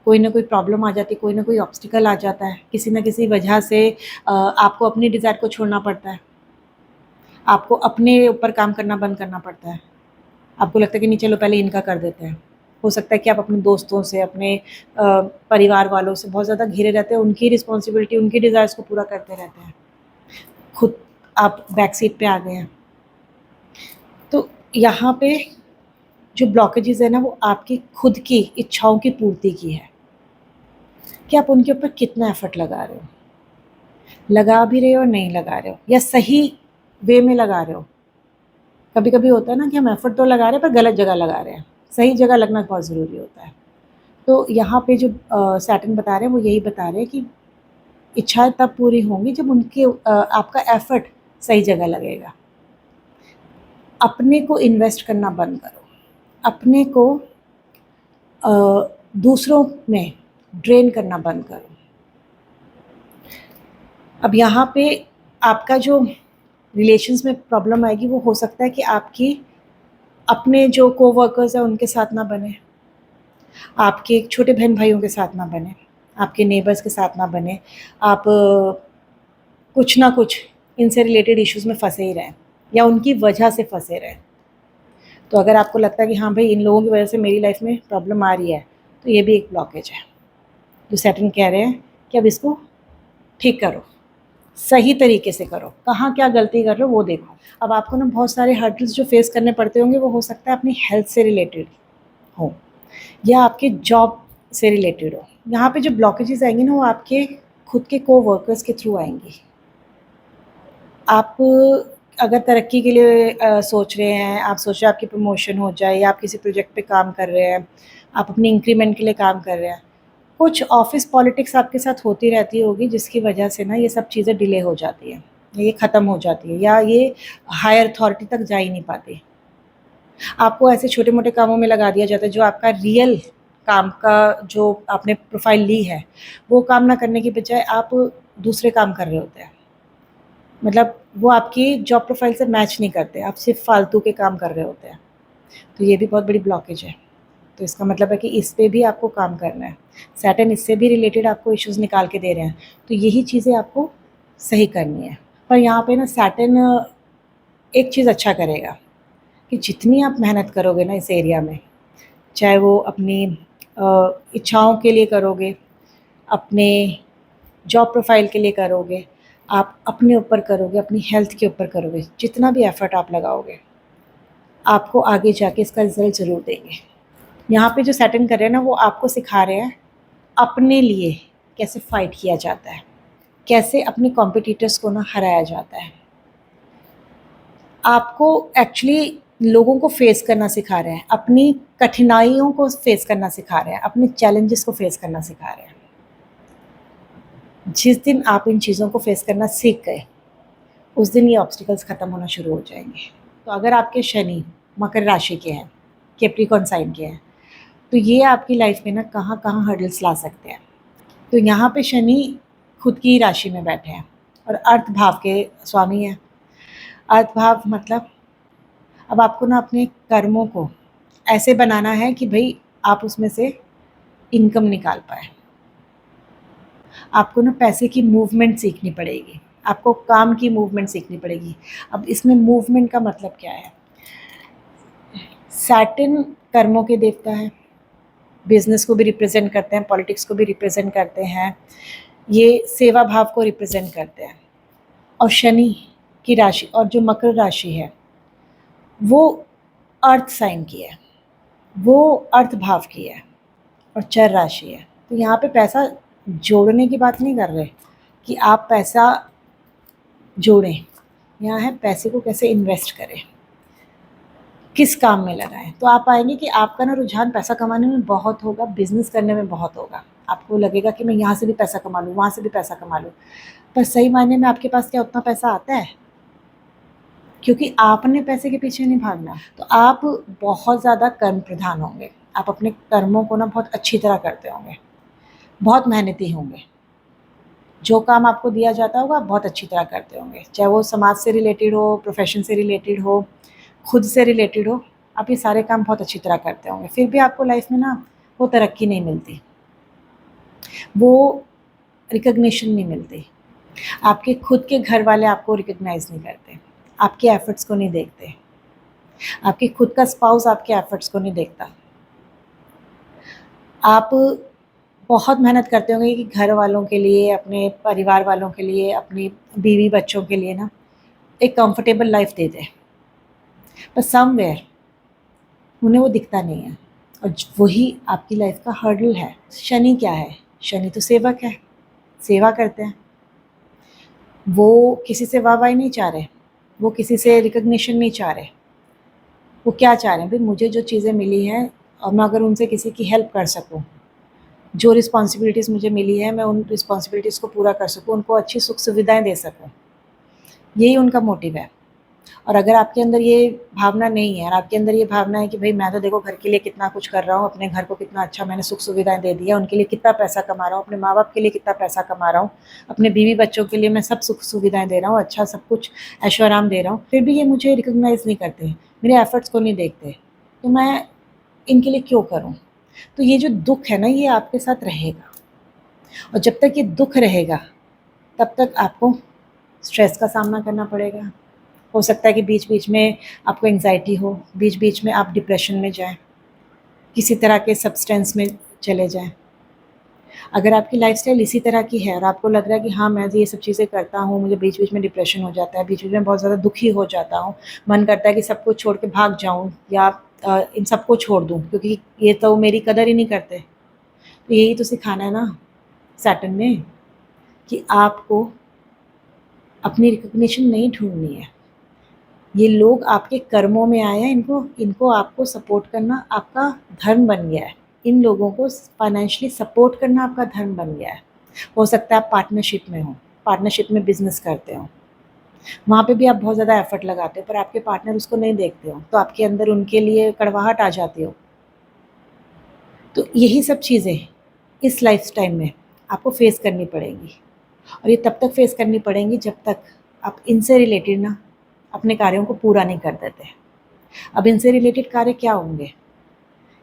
कोई ना कोई प्रॉब्लम आ जाती है, कोई ना कोई ऑब्स्टिकल आ जाता है, किसी न किसी वजह से आपको अपनी डिज़ायर को छोड़ना पड़ता है। आपको अपने ऊपर काम करना बंद करना पड़ता है। आपको लगता है कि नहीं, चलो पहले इनका कर देते हैं। हो सकता है कि आप अपने दोस्तों से, अपने परिवार वालों से बहुत ज़्यादा घिरे रहते हैं, उनकी रिस्पॉन्सिबिलिटी, उनकी डिज़ायर्स को पूरा करते रहते हैं, खुद आप बैक सीट पे आ गए हैं। तो यहाँ पे जो ब्लॉकेजेज़ है ना, वो आपकी खुद की इच्छाओं की पूर्ति की है कि आप उनके ऊपर कितना एफ़र्ट लगा रहे हो, लगा भी रहे हो और नहीं लगा रहे हो, या सही वे में लगा रहे हो। कभी-कभी होता है ना कि हम एफ़र्ट तो लगा रहे हैं पर गलत जगह लगा रहे हैं, सही जगह लगना बहुत ज़रूरी होता है। तो यहाँ पे जो सैटर्न बता रहे हैं वो यही बता रहे हैं कि इच्छाएँ तब पूरी होंगी जब उनके आपका एफ़र्ट सही जगह लगेगा। अपने को इन्वेस्ट करना बंद करो, अपने को दूसरों में ड्रेन करना बंद करो। अब यहाँ पे आपका जो रिलेशंस में प्रॉब्लम आएगी वो हो सकता है कि आपकी अपने जो कोवर्कर्स हैं उनके साथ ना बने, आपके छोटे बहन-भाइयों के साथ ना बने, आपके नेबर्स के साथ ना बने, आप कुछ ना कुछ इनसे रिलेटेड इश्यूज़ में फँसे ही रहें या उनकी वजह से फँसे रहें। तो अगर आपको लगता है कि हाँ भाई, इन लोगों की वजह से मेरी लाइफ में प्रॉब्लम आ रही है, तो ये भी एक ब्लॉकेज है। जो सैटर्न कह रहे हैं कि अब इसको ठीक करो, सही तरीके से करो, कहाँ क्या गलती कर रहे हो वो देखो। अब आपको ना बहुत सारे हर्डल्स जो फेस करने पड़ते होंगे, वो हो सकता है अपनी हेल्थ से रिलेटेड हो या आपके जॉब से रिलेटेड हो। यहाँ पे जो ब्लॉकेजेस आएंगी ना, वो आपके खुद के कोवर्कर्स के थ्रू आएंगी। आप अगर तरक्की के लिए सोच रहे हैं, आप सोच रहे हैं आपकी प्रमोशन हो जाए, या आप किसी प्रोजेक्ट पे काम कर रहे हैं, आप अपनी इंक्रीमेंट के लिए काम कर रहे हैं, कुछ ऑफ़िस पॉलिटिक्स आपके साथ होती रहती होगी जिसकी वजह से ना ये सब चीज़ें डिले हो जाती हैं, ये ख़त्म हो जाती है या ये हायर अथॉरिटी तक जा ही नहीं पाती। आपको ऐसे छोटे-मोटे कामों में लगा दिया जाता है, जो आपका रियल काम का जो आपने प्रोफ़ाइल ली है, वो काम ना करने की बजाय आप दूसरे काम कर रहे होते हैं। मतलब वो आपकी जॉब प्रोफ़ाइल से मैच नहीं करते, आप सिर्फ़ फ़ालतू के काम कर रहे होते हैं। तो ये भी बहुत बड़ी ब्लॉकेज है। तो इसका मतलब है कि इस पे भी आपको काम करना है। सैटर्न इससे भी रिलेटेड आपको इश्यूज़ निकाल के दे रहे हैं। तो यही चीज़ें आपको सही करनी है। पर यहाँ पे ना सैटर्न एक चीज़ अच्छा करेगा कि जितनी आप मेहनत करोगे ना इस एरिया में, चाहे वो अपनी इच्छाओं के लिए करोगे, अपने जॉब प्रोफ़ाइल के लिए करोगे, आप अपने ऊपर करोगे, अपनी हेल्थ के ऊपर करोगे, जितना भी एफ़र्ट आप लगाओगे, आपको आगे जाके इसका रिज़ल्ट ज़रूर देंगे। यहाँ पे जो सैटर्न कर रहे हैं ना, वो आपको सिखा रहे हैं अपने लिए कैसे फ़ाइट किया जाता है, कैसे अपने कॉम्पिटिटर्स को ना हराया जाता है। आपको एक्चुअली लोगों को फ़ेस करना सिखा रहे हैं, अपनी कठिनाइयों को फ़ेस करना सिखा रहे हैं, अपने चैलेंजेस को फ़ेस करना सिखा रहे हैं। जिस दिन आप इन चीज़ों को फ़ेस करना सीख गए, उस दिन ये ऑब्स्टिकल्स ख़त्म होना शुरू हो जाएँगे। तो अगर आपके शनि मकर राशि के हैं, कैप्रिकॉर्न साइन के हैं, तो ये आपकी लाइफ में ना कहाँ-कहाँ हर्डल्स ला सकते हैं। तो यहाँ पे शनि खुद की राशि में बैठे हैं और अर्थ भाव के स्वामी हैं। अर्थ भाव मतलब अब आपको ना अपने कर्मों को ऐसे बनाना है कि भई आप उसमें से इनकम निकाल पाएँ। आपको ना पैसे की मूवमेंट सीखनी पड़ेगी, आपको काम की मूवमेंट सीखनी पड़ेगी। अब इसमें मूवमेंट का मतलब क्या है? सैटर्न कर्मों के देवता हैं, बिज़नेस को भी रिप्रेज़ेंट करते हैं, पॉलिटिक्स को भी रिप्रेज़ेंट करते हैं, ये सेवा भाव को रिप्रेज़ेंट करते हैं। और शनि की राशि और जो मकर राशि है, वो अर्थ साइन की है, वो अर्थ भाव की है और चर राशि है। तो यहाँ पे पैसा जोड़ने की बात नहीं कर रहे कि आप पैसा जोड़ें, यहाँ है पैसे को कैसे इन्वेस्ट करें, किस काम में लगाएँ। तो आप पाएँगे कि आपका ना रुझान पैसा कमाने में बहुत होगा, बिज़नेस करने में बहुत होगा। आपको लगेगा कि मैं यहाँ से भी पैसा कमा लूँ, वहाँ से भी पैसा कमा लूँ। पर सही मायने में आपके पास क्या उतना पैसा आता है? क्योंकि आपने पैसे के पीछे नहीं भागना। तो आप बहुत ज़्यादा कर्म प्रधान होंगे। आप अपने कर्मों को ना बहुत अच्छी तरह करते होंगे, बहुत मेहनती होंगे। जो काम आपको दिया जाता होगा आप बहुत अच्छी तरह करते होंगे, चाहे वो समाज से रिलेटेड हो, प्रोफ़ेशन से रिलेटेड हो, खुद से रिलेटेड हो, आप ये सारे काम बहुत अच्छी तरह करते होंगे। फिर भी आपको लाइफ़ में ना वो तरक्की नहीं मिलती, वो रिकॉग्निशन नहीं मिलती। आपके खुद के घर वाले आपको रिकॉग्नाइज़ नहीं करते, आपके एफ़र्ट्स को नहीं देखते, आपके खुद का स्पाउस आपके एफ़र्ट्स को नहीं देखता। आप बहुत मेहनत करते होंगे कि घर वालों के लिए, अपने परिवार वालों के लिए, अपनी बीवी बच्चों के लिए ना एक कंफर्टेबल लाइफ दे दें, पर समवेयर उन्हें वो दिखता नहीं है, और वही आपकी लाइफ का हर्डल है। शनि क्या है? शनि तो सेवक है, सेवा करते हैं। वो किसी से वाहवाही नहीं चाह रहे, वो किसी से रिकग्निशन नहीं चाह रहे। वो क्या चाह रहे हैं? भाई मुझे जो चीज़ें मिली हैं, और मैं अगर उनसे किसी की हेल्प कर सकूं, जो रिस्पॉन्सिबिलिटीज़ मुझे मिली है मैं उन रिस्पॉन्सिबिलिटीज़ को पूरा कर सकूं, उनको अच्छी सुख सुविधाएं दे सकूं, यही उनका मोटिव है। और अगर आपके अंदर ये भावना नहीं है, और आपके अंदर ये भावना है कि भाई मैं तो देखो घर के लिए कितना कुछ कर रहा हूँ, अपने घर को कितना अच्छा मैंने सुख सुविधाएं दे दिया, उनके लिए कितना पैसा कमा रहा हूँ, अपने माँ बाप के लिए कितना पैसा कमा रहा हूँ, अपने बीवी बच्चों के लिए मैं सब सुख सुविधाएं दे रहा हूँ, अच्छा सब कुछ ऐशो आराम दे रहा हूँ, फिर भी ये मुझे रिकग्नाइज़ नहीं करते, मेरे एफर्ट्स को नहीं देखते, तो मैं इनके लिए क्यों करूँ? तो ये जो दुख है ना, ये आपके साथ रहेगा, और जब तक ये दुख रहेगा तब तक आपको स्ट्रेस का सामना करना पड़ेगा। हो सकता है कि बीच बीच में आपको एंग्जाइटी हो, बीच बीच में आप डिप्रेशन में जाएं, किसी तरह के सब्सटेंस में चले जाएं। अगर आपकी लाइफस्टाइल इसी तरह की है और आपको लग रहा है कि हाँ मैं ये सब चीज़ें करता हूँ, मुझे बीच बीच में डिप्रेशन हो जाता है, बीच बीच में बहुत ज़्यादा दुखी हो जाता हूँ, मन करता है कि सब कुछ छोड़ के भाग जाऊँ, या इन सबको छोड़ दूँ क्योंकि ये तो मेरी कदर ही नहीं करते, तो यही तो सिखाना है ना सैटर्न ने, कि आपको अपनी रिकग्निशन नहीं ढूंढनी है। ये लोग आपके कर्मों में आए हैं, इनको इनको आपको सपोर्ट करना आपका धर्म बन गया है। इन लोगों को फाइनेंशियली सपोर्ट करना आपका धर्म बन गया है। हो सकता है आप पार्टनरशिप में हो, पार्टनरशिप में बिजनेस करते हो, वहाँ पे भी आप बहुत ज़्यादा एफर्ट लगाते हो, पर आपके पार्टनर उसको नहीं देखते हो, तो आपके अंदर उनके लिए कड़वाहट आ जाती हो। तो यही सब चीज़ें इस लाइफ टाइम में आपको फेस करनी पड़ेंगी, और ये तब तक फेस करनी पड़ेंगी जब तक आप इनसे रिलेटेड ना अपने कार्यों को पूरा नहीं कर देते। अब इनसे रिलेटेड कार्य क्या होंगे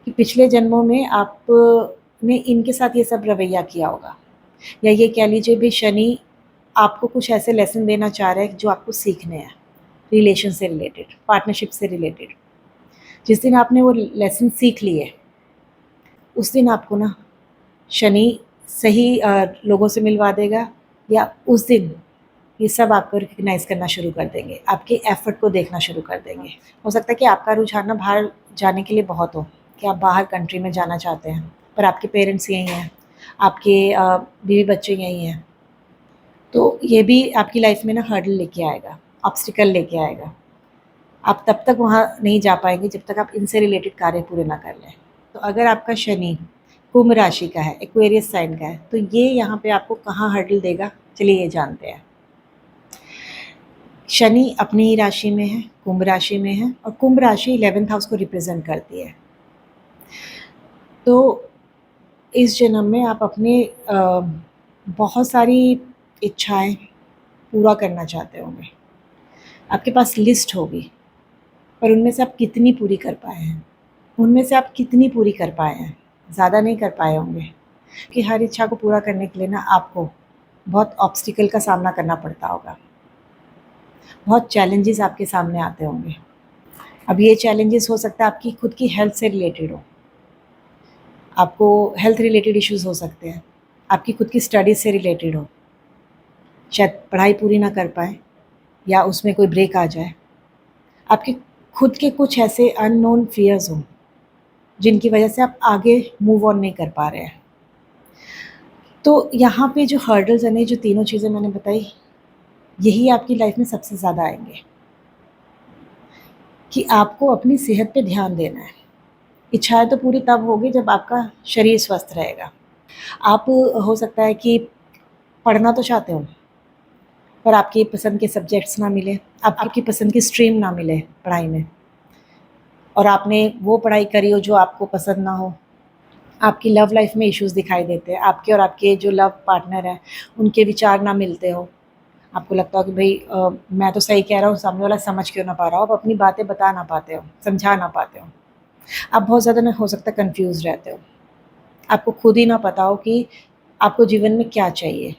कि पिछले जन्मों में आपने इनके साथ ये सब रवैया किया होगा, या ये कह लीजिए भी शनि आपको कुछ ऐसे लेसन देना चाह रहा है जो आपको सीखने हैं, रिलेशन से रिलेटेड, पार्टनरशिप से रिलेटेड। जिस दिन आपने वो लेसन सीख लिए, उस दिन आपको ना शनि सही लोगों से मिलवा देगा, या उस दिन ये सब आपको रिकग्नाइज़ करना शुरू कर देंगे, आपके एफ़र्ट को देखना शुरू कर देंगे। हो सकता है कि आपका रुझान ना बाहर जाने के लिए बहुत हो, कि आप बाहर कंट्री में जाना चाहते हैं, पर आपके पेरेंट्स यहीं हैं, आपके बीवी बच्चे यहीं हैं, तो ये भी आपकी लाइफ में ना हर्डल लेके आएगा, ऑब्स्टिकल लेके आएगा। आप तब तक वहाँ नहीं जा पाएंगे जब तक आप इनसे रिलेटेड कार्य पूरे ना कर लें। तो अगर आपका शनि कुंभ राशि का है, एक्वेरियस साइन का है, तो ये यहाँ पे आपको कहाँ हर्डल देगा, चलिए ये जानते हैं। शनि अपनी ही राशि में है, कुंभ राशि में है, और कुंभ राशि 11th हाउस को रिप्रेजेंट करती है। तो इस जन्म में आप अपने बहुत सारी इच्छाएं पूरा करना चाहते होंगे, आपके पास लिस्ट होगी, पर उनमें से आप कितनी पूरी कर पाए हैं, उनमें से आप कितनी पूरी कर पाए हैं? ज़्यादा नहीं कर पाए होंगे, कि हर इच्छा को पूरा करने के लिए ना आपको बहुत ऑब्स्टिकल का सामना करना पड़ता होगा, बहुत चैलेंजेस आपके सामने आते होंगे। अब ये चैलेंजेस हो सकता है आपकी खुद की हेल्थ से रिलेटेड हो, आपको हेल्थ रिलेटेड इश्यूज़ हो सकते हैं, आपकी खुद की स्टडीज़ से रिलेटेड हो, शायद पढ़ाई पूरी ना कर पाएँ, या उसमें कोई ब्रेक आ जाए, आपके खुद के कुछ ऐसे अननोन फ़ियर्स हों जिनकी वजह से आप आगे मूव ऑन नहीं कर पा रहे हैं। तो यहाँ पे जो हर्डल्स हैं, जो तीनों चीज़ें मैंने बताई, यही आपकी लाइफ में सबसे ज़्यादा आएंगे, कि आपको अपनी सेहत पे ध्यान देना है। इच्छाएँ तो पूरी तब होगी जब आपका शरीर स्वस्थ रहेगा। आप हो सकता है कि पढ़ना तो चाहते हो, पर आपकी पसंद के सब्जेक्ट्स ना मिले, आपकी पसंद की स्ट्रीम ना मिले पढ़ाई में, और आपने वो पढ़ाई करी हो जो आपको पसंद ना हो। आपकी लव लाइफ में इश्यूज़ दिखाई देते हैं, आपके और आपके जो लव पार्टनर हैं उनके विचार ना मिलते हो। आपको लगता हो कि भई मैं तो सही कह रहा हूँ, सामने वाला समझ क्यों ना पा रहा हो, आप अपनी बातें बता ना पाते हो, समझा ना पाते हो। आप बहुत ज़्यादा ना हो सकता है कन्फ्यूज़ रहते हो। आपको खुद ही ना पता हो कि आपको जीवन में क्या चाहिए।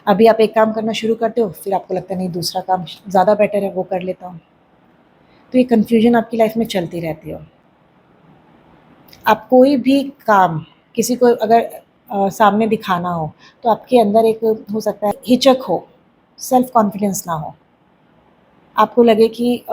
अभी आप एक काम करना शुरू करते हो, फिर आपको लगता है नहीं दूसरा काम ज़्यादा बेटर है, वो कर लेता हूँ। तो ये कन्फ्यूज़न आपकी लाइफ में चलती रहती है। आप कोई भी काम किसी को अगर सामने दिखाना हो तो आपके अंदर एक हो सकता है हिचक हो, सेल्फ कॉन्फिडेंस ना हो, आपको लगे कि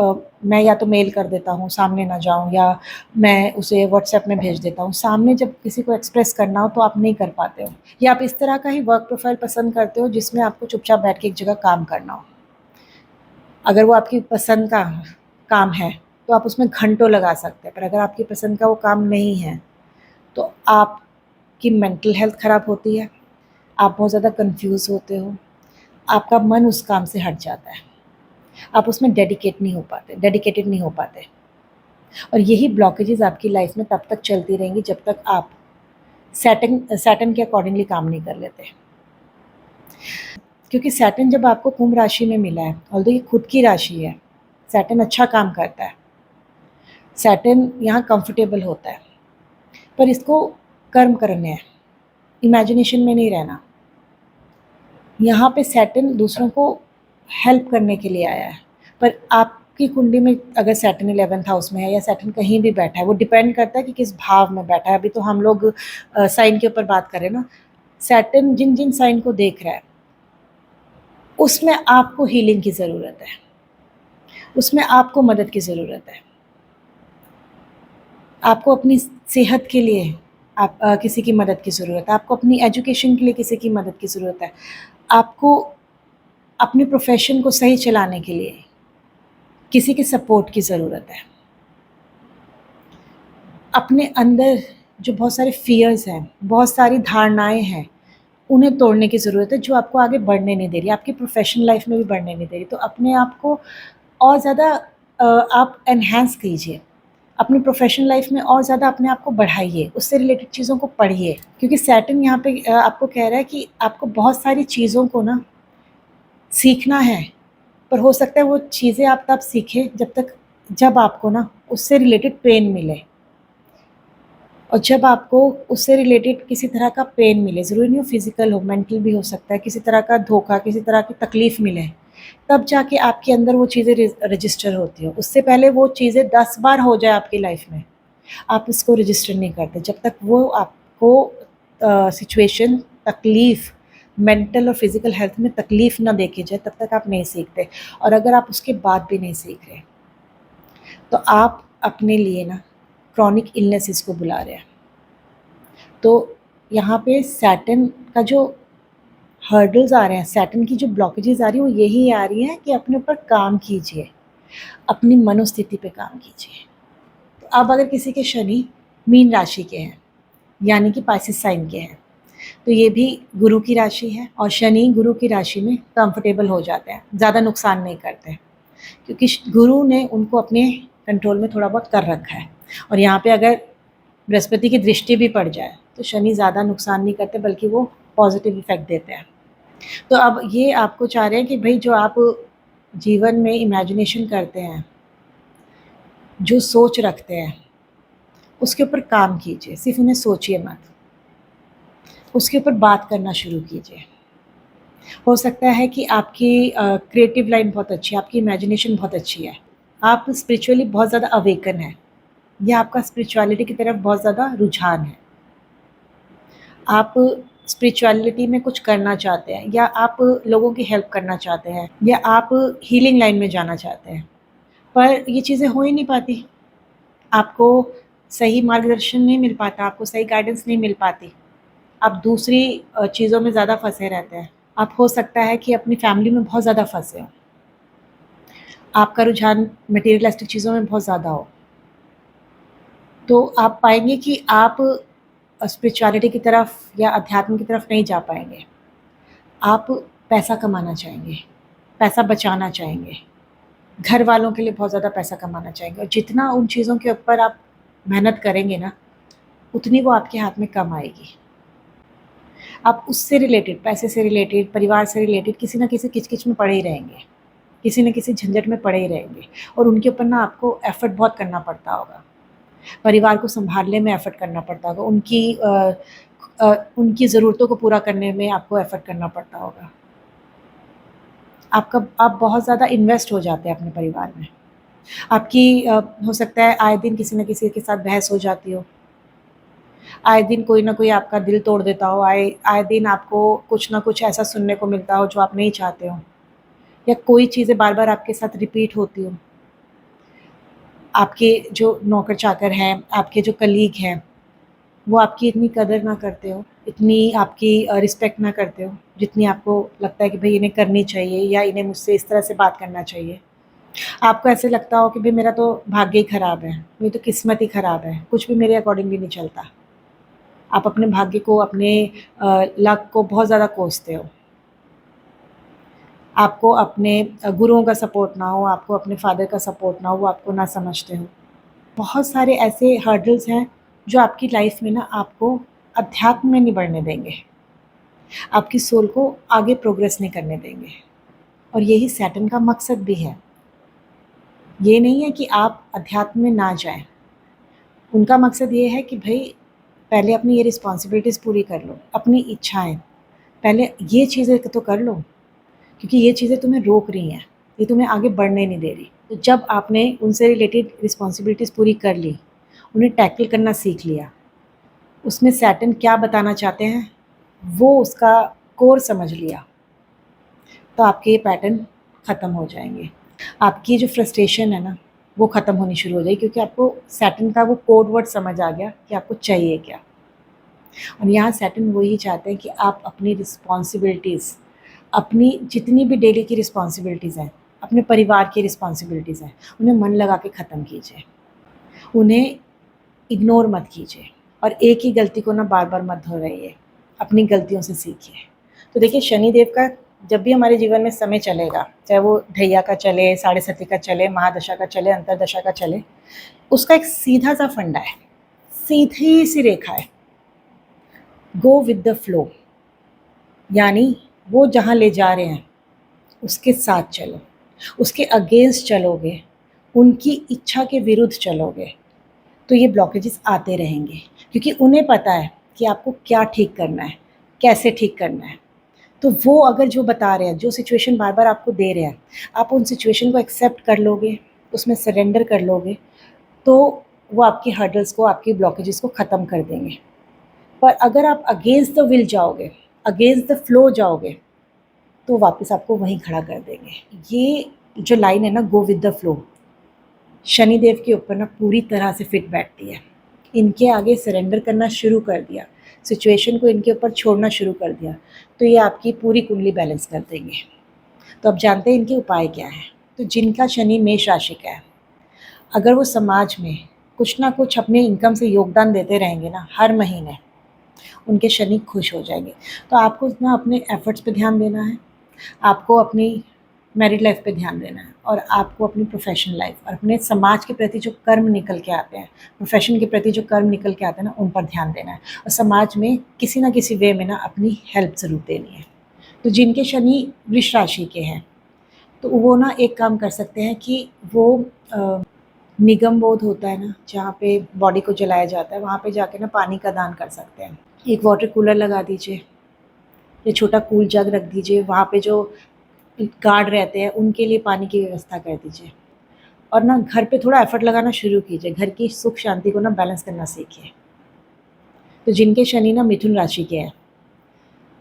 मैं या तो मेल कर देता हूँ, सामने ना जाऊँ, या मैं उसे व्हाट्सएप में भेज देता हूँ। सामने जब किसी को एक्सप्रेस करना हो तो आप नहीं कर पाते हो, या आप इस तरह का ही वर्क प्रोफाइल पसंद करते हो जिसमें आपको चुपचाप बैठ के एक जगह काम करना हो। अगर वो आपकी पसंद का काम है तो आप उसमें घंटों लगा सकते हैं, पर अगर आपकी पसंद का वो काम नहीं है तो आपकी मेंटल हेल्थ ख़राब होती है, आप बहुत ज़्यादा कन्फ्यूज़ होते हो, आपका मन उस काम से हट जाता है, आप उसमें डेडिकेटेड नहीं हो पाते। और यही ब्लॉकेजेस आपकी लाइफ में तब तक चलती रहेंगी जब तक आप सैटर्न के अकॉर्डिंगली काम नहीं कर लेते। क्योंकि सैटर्न जब आपको कुंभ राशि में मिला है, ऑल्दो ये खुद की राशि है, सैटर्न अच्छा काम करता है, सैटर्न यहाँ कंफर्टेबल होता है, पर इसको कर्म करने हैं, इमेजिनेशन में नहीं रहना। यहाँ पे सैटर्न दूसरों को हेल्प करने के लिए आया है, पर आपकी कुंडली में अगर सैटर्न 11th हाउस में है या सैटर्न कहीं भी बैठा है, वो डिपेंड करता है कि किस भाव में बैठा है। अभी तो हम लोग साइन के ऊपर बात कर रहे हैं ना। सैटर्न जिन जिन साइन को देख रहा है उसमें आपको हीलिंग की ज़रूरत है, उसमें आपको मदद की ज़रूरत है, आपको अपनी सेहत के लिए आप किसी की मदद की ज़रूरत है, आपको अपनी एजुकेशन के लिए किसी की मदद की ज़रूरत है, आपको अपने प्रोफेशन को सही चलाने के लिए किसी के सपोर्ट की ज़रूरत है। अपने अंदर जो बहुत सारे फ़ियर्स हैं, बहुत सारी धारणाएँ हैं, उन्हें तोड़ने की ज़रूरत है जो आपको आगे बढ़ने नहीं दे रही, आपकी प्रोफ़ेशनल लाइफ़ में भी बढ़ने नहीं दे रही। तो अपने आप को और ज़्यादा आप एनहांस कीजिए, अपनी प्रोफ़ेशनल लाइफ़ में और ज़्यादा अपने आप को बढ़ाइए, उससे रिलेटेड चीज़ों को पढ़िए। क्योंकि सैटर्न यहाँ पे आपको कह रहा है कि आपको बहुत सारी चीज़ों को ना सीखना है, पर हो सकता है वो चीज़ें आप तब सीखें जब आपको ना उससे रिलेटेड पेन मिले। और जब आपको उससे रिलेटेड किसी तरह का पेन मिले, ज़रूरी नहीं हो फिज़िकल हो, मेंटल भी हो सकता है, किसी तरह का धोखा, किसी तरह की तकलीफ़ मिले, तब जाके आपके अंदर वो चीज़ें रजिस्टर होती हो। उससे पहले वो चीज़ें 10 बार हो जाए आपकी लाइफ़ में, आप इसको रजिस्टर नहीं करते। जब तक वो आपको सिचुएशन, तकलीफ़, मेंटल और फिज़िकल हेल्थ में तकलीफ़ ना देके जाए, तब तक आप नहीं सीखते। और अगर आप उसके बाद भी नहीं सीख रहे, तो आप अपने लिए ना क्रॉनिक इलनेसेस को बुला रहे हैं। तो यहाँ पे सैटर्न का जो हर्डल्स आ रहे हैं, सैटर्न की जो ब्लॉकेजेस आ रही हैं, वो यही आ रही हैं कि अपने ऊपर काम कीजिए, अपनी मनोस्थिति पे काम कीजिए। तो अब अगर किसी के शनि मीन राशि के हैं, यानी कि पाइसेस साइन के हैं, तो ये भी गुरु की राशि है, और शनि गुरु की राशि में कंफर्टेबल हो जाते हैं, ज़्यादा नुकसान नहीं करते हैं, क्योंकि गुरु ने उनको अपने कंट्रोल में थोड़ा बहुत कर रखा है। और यहाँ पे अगर बृहस्पति की दृष्टि भी पड़ जाए तो शनि ज़्यादा नुकसान नहीं करते, बल्कि वो पॉजिटिव इफ़ेक्ट देते हैं। तो अब ये आपको चाह रहे हैं कि भाई जो आप जीवन में इमेजिनेशन करते हैं, जो सोच रखते हैं, उसके ऊपर काम कीजिए, सिर्फ उन्हें सोचिए मत, उसके ऊपर बात करना शुरू कीजिए। हो सकता है कि आपकी क्रिएटिव लाइन बहुत अच्छी है, आपकी इमेजिनेशन बहुत अच्छी है, आप स्पिरिचुअली बहुत ज़्यादा अवेकन है, या आपका स्पिरिचुअलिटी की तरफ बहुत ज़्यादा रुझान है, आप स्पिरिचुअलिटी में कुछ करना चाहते हैं, या आप लोगों की हेल्प करना चाहते हैं, या आप हीलिंग लाइन में जाना चाहते हैं, पर ये चीज़ें हो ही नहीं पाती। आपको सही मार्गदर्शन नहीं मिल पाता, आपको सही गाइडेंस नहीं मिल पाती, आप दूसरी चीज़ों में ज़्यादा फँसे रहते हैं। आप हो सकता है कि अपनी फैमिली में बहुत ज़्यादा फँसे हो, आपका रुझान मटेरियलिस्टिक चीज़ों में बहुत ज़्यादा हो, तो आप पाएँगे कि आप स्पिरिचुअलिटी की तरफ या अध्यात्म की तरफ नहीं जा पाएँगे। आप पैसा कमाना चाहेंगे, पैसा बचाना चाहेंगे, घर वालों के लिए बहुत ज़्यादा पैसा कमाना चाहेंगे, और जितना उन चीज़ों के ऊपर आप मेहनत करेंगे ना, उतनी वो आपके हाथ में कम आएगी। आप उससे रिलेटेड, पैसे से रिलेटेड, परिवार से रिलेटेड किसी न किसी किच-किच में पड़े ही रहेंगे, किसी न किसी झंझट में पड़े ही रहेंगे, और उनके ऊपर ना आपको एफ़र्ट बहुत करना पड़ता होगा। परिवार को सँभालने में एफ़र्ट करना पड़ता होगा, उनकी ज़रूरतों को पूरा करने में आपको एफ़र्ट करना पड़ता होगा। आप बहुत ज़्यादा इन्वेस्ट हो जाते हैं अपने परिवार में। आपकी हो सकता है आए दिन किसी न किसी के साथ बहस हो जाती हो, आए दिन कोई ना कोई आपका दिल तोड़ देता हो, आए आए दिन आपको कुछ ना कुछ ऐसा सुनने को मिलता हो जो आप नहीं चाहते हो, या कोई चीज़ें बार-बार आपके साथ रिपीट होती हो। आपके जो नौकर-चाकर हैं, आपके जो कलीग हैं, वो आपकी इतनी कदर ना करते हो, इतनी आपकी रिस्पेक्ट ना करते हो, जितनी आपको लगता है कि भई इन्हें करनी चाहिए या इन्हें मुझसे इस तरह से बात करना चाहिए। आपको ऐसे लगता हो कि भई मेरा तो भाग्य ही खराब है, मेरी तो किस्मत ही खराब है, कुछ भी मेरे अकॉर्डिंगली नहीं चलता। आप अपने भाग्य को, अपने लक को बहुत ज़्यादा कोसते हो। आपको अपने गुरुओं का सपोर्ट ना हो, आपको अपने फ़ादर का सपोर्ट ना हो, वो आपको ना समझते हो। बहुत सारे ऐसे हर्डल्स हैं जो आपकी लाइफ़ में ना आपको अध्यात्म में नहीं बढ़ने देंगे, आपकी सोल को आगे प्रोग्रेस नहीं करने देंगे, और यही सैटर्न का मकसद भी है। ये नहीं है कि आप अध्यात्म में ना जाएँ, उनका मकसद ये है कि भई पहले अपनी ये रिस्पॉन्सिबिलिटीज़ पूरी कर लो, अपनी इच्छाएँ, पहले ये चीज़ें तो कर लो, क्योंकि ये चीज़ें तुम्हें रोक रही हैं, ये तुम्हें आगे बढ़ने नहीं दे रही। तो जब आपने उनसे रिलेटेड रिस्पॉन्सिबिलिटीज़ पूरी कर ली, उन्हें टैकल करना सीख लिया, उसमें सैटर्न क्या बताना चाहते हैं, वो उसका कोर समझ लिया, तो आपके ये पैटर्न ख़त्म हो जाएँगे। आपकी जो फ्रस्ट्रेशन है ना, वो ख़त्म होनी शुरू हो जाएगी, क्योंकि आपको सैटर्न का वो कोड वर्ड समझ आ गया कि आपको चाहिए क्या। और यहाँ सैटर्न वही चाहते हैं कि आप अपनी रिस्पॉन्सिबिलिटीज़, अपनी जितनी भी डेली की रिस्पॉन्सिबिलिटीज़ हैं, अपने परिवार की रिस्पॉन्सिबिलिटीज़ हैं, उन्हें मन लगा के ख़त्म कीजिए। उन्हें इग्नोर मत कीजिए, और एक ही गलती को ना बार-बार मत दोहराइए, अपनी गलतियों से सीखिए। तो देखिए, शनिदेव का जब भी हमारे जीवन में समय चलेगा, चाहे वो ढैया का चले, साढ़े सती का चले, महादशा का चले, अंतरदशा का चले, उसका एक सीधा-सा फंडा है, सीधी-सी रेखा है, गो विद द फ्लो। यानी वो जहाँ ले जा रहे हैं, उसके साथ चलो, उसके अगेंस्ट चलोगे, उनकी इच्छा के विरुद्ध चलोगे, तो ये ब्लॉकेजेस आते रहेंगे, क्योंकि उन्हें पता है कि आपको क्या ठीक करना है, कैसे ठीक करना है। तो वो अगर जो बता रहे हैं, जो सिचुएशन बार-बार आपको दे रहे हैं, आप उन सिचुएशन को एक्सेप्ट कर लोगे, उसमें सरेंडर कर लोगे, तो वो आपकी हर्डल्स को, आपकी ब्लॉकेजेस को ख़त्म कर देंगे। पर अगर आप अगेंस्ट द विल जाओगे, अगेंस्ट द फ्लो जाओगे, तो वापस आपको वहीं खड़ा कर देंगे। ये जो लाइन है ना, go with the flow, Shanidev के ऊपर ना पूरी तरह से फिट बैठती है। इनके आगे सरेंडर करना शुरू कर दिया, सिचुएशन को इनके ऊपर छोड़ना शुरू कर दिया, तो ये आपकी पूरी कुंडली बैलेंस कर देंगे। तो अब जानते हैं इनके उपाय क्या हैं। तो जिनका शनि मेष राशि का है, अगर वो समाज में कुछ ना कुछ अपने इनकम से योगदान देते रहेंगे ना हर महीने, उनके शनि खुश हो जाएंगे। तो आपको ना अपने एफर्ट्स पे ध्यान देना है, आपको अपनी मैरिड लाइफ पे ध्यान देना है, और आपको अपनी प्रोफेशनल लाइफ और अपने समाज के प्रति जो कर्म निकल के आते हैं, प्रोफेशन के प्रति जो कर्म निकल के आते हैं ना, उन पर ध्यान देना है, और समाज में किसी ना किसी वे में ना अपनी हेल्प ज़रूर देनी है। तो जिनके शनि वृष राशि के हैं, तो वो ना एक काम कर सकते हैं कि वो निगम बोध होता है ना, जहाँ पे बॉडी को जलाया जाता है, वहाँ पे जाके ना पानी का दान कर सकते हैं। एक वाटर कूलर लगा दीजिए, या छोटा कूल जग रख दीजिए, वहाँ पे जो गार्ड रहते हैं उनके लिए पानी की व्यवस्था कर दीजिए, और ना घर पे थोड़ा एफर्ट लगाना शुरू कीजिए, घर की सुख शांति को ना बैलेंस करना सीखिए। तो जिनके शनि ना मिथुन राशि के हैं,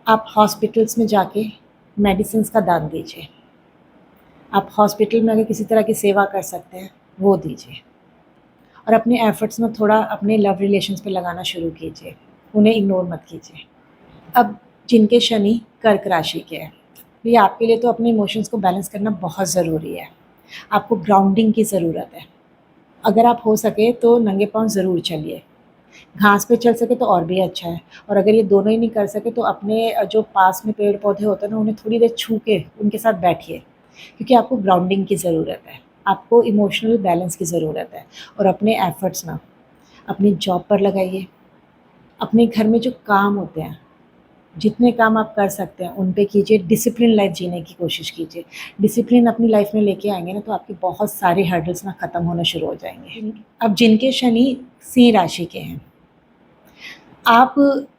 आप हॉस्पिटल्स में जाके मेडिसिन्स का दान दीजिए। आप हॉस्पिटल में अगर किसी तरह की सेवा कर सकते हैं, वो दीजिए, और अपने एफर्ट्स में थोड़ा अपने लव रिलेशंस पे लगाना शुरू कीजिए, उन्हें इग्नोर मत कीजिए। अब जिनके शनि कर्क राशि के हैं, ये आपके लिए तो अपने इमोशंस को बैलेंस करना बहुत ज़रूरी है। आपको ग्राउंडिंग की ज़रूरत है। अगर आप हो सके तो नंगे पाँव ज़रूर चलिए। घास पे चल सके तो और भी अच्छा है, और अगर ये दोनों ही नहीं कर सके तो अपने जो पास में पेड़-पौधे होते हैं ना, उन्हें थोड़ी देर छू के उनके साथ बैठिए, क्योंकि आपको ग्राउंडिंग की ज़रूरत है। आपको इमोशनल बैलेंस की ज़रूरत है, और अपने एफ़र्ट्स ना अपनी जॉब पर लगाइए। अपने घर में जो काम होते हैं, जितने काम आप कर सकते हैं उन पे कीजिए। डिसिप्लिन लाइफ जीने की कोशिश कीजिए। डिसिप्लिन अपनी लाइफ में लेके आएँगे ना, तो आपके बहुत सारे हर्डल्स ना ख़त्म होना शुरू हो जाएँगे। अब जिनके शनि सिंह राशि के हैं, आप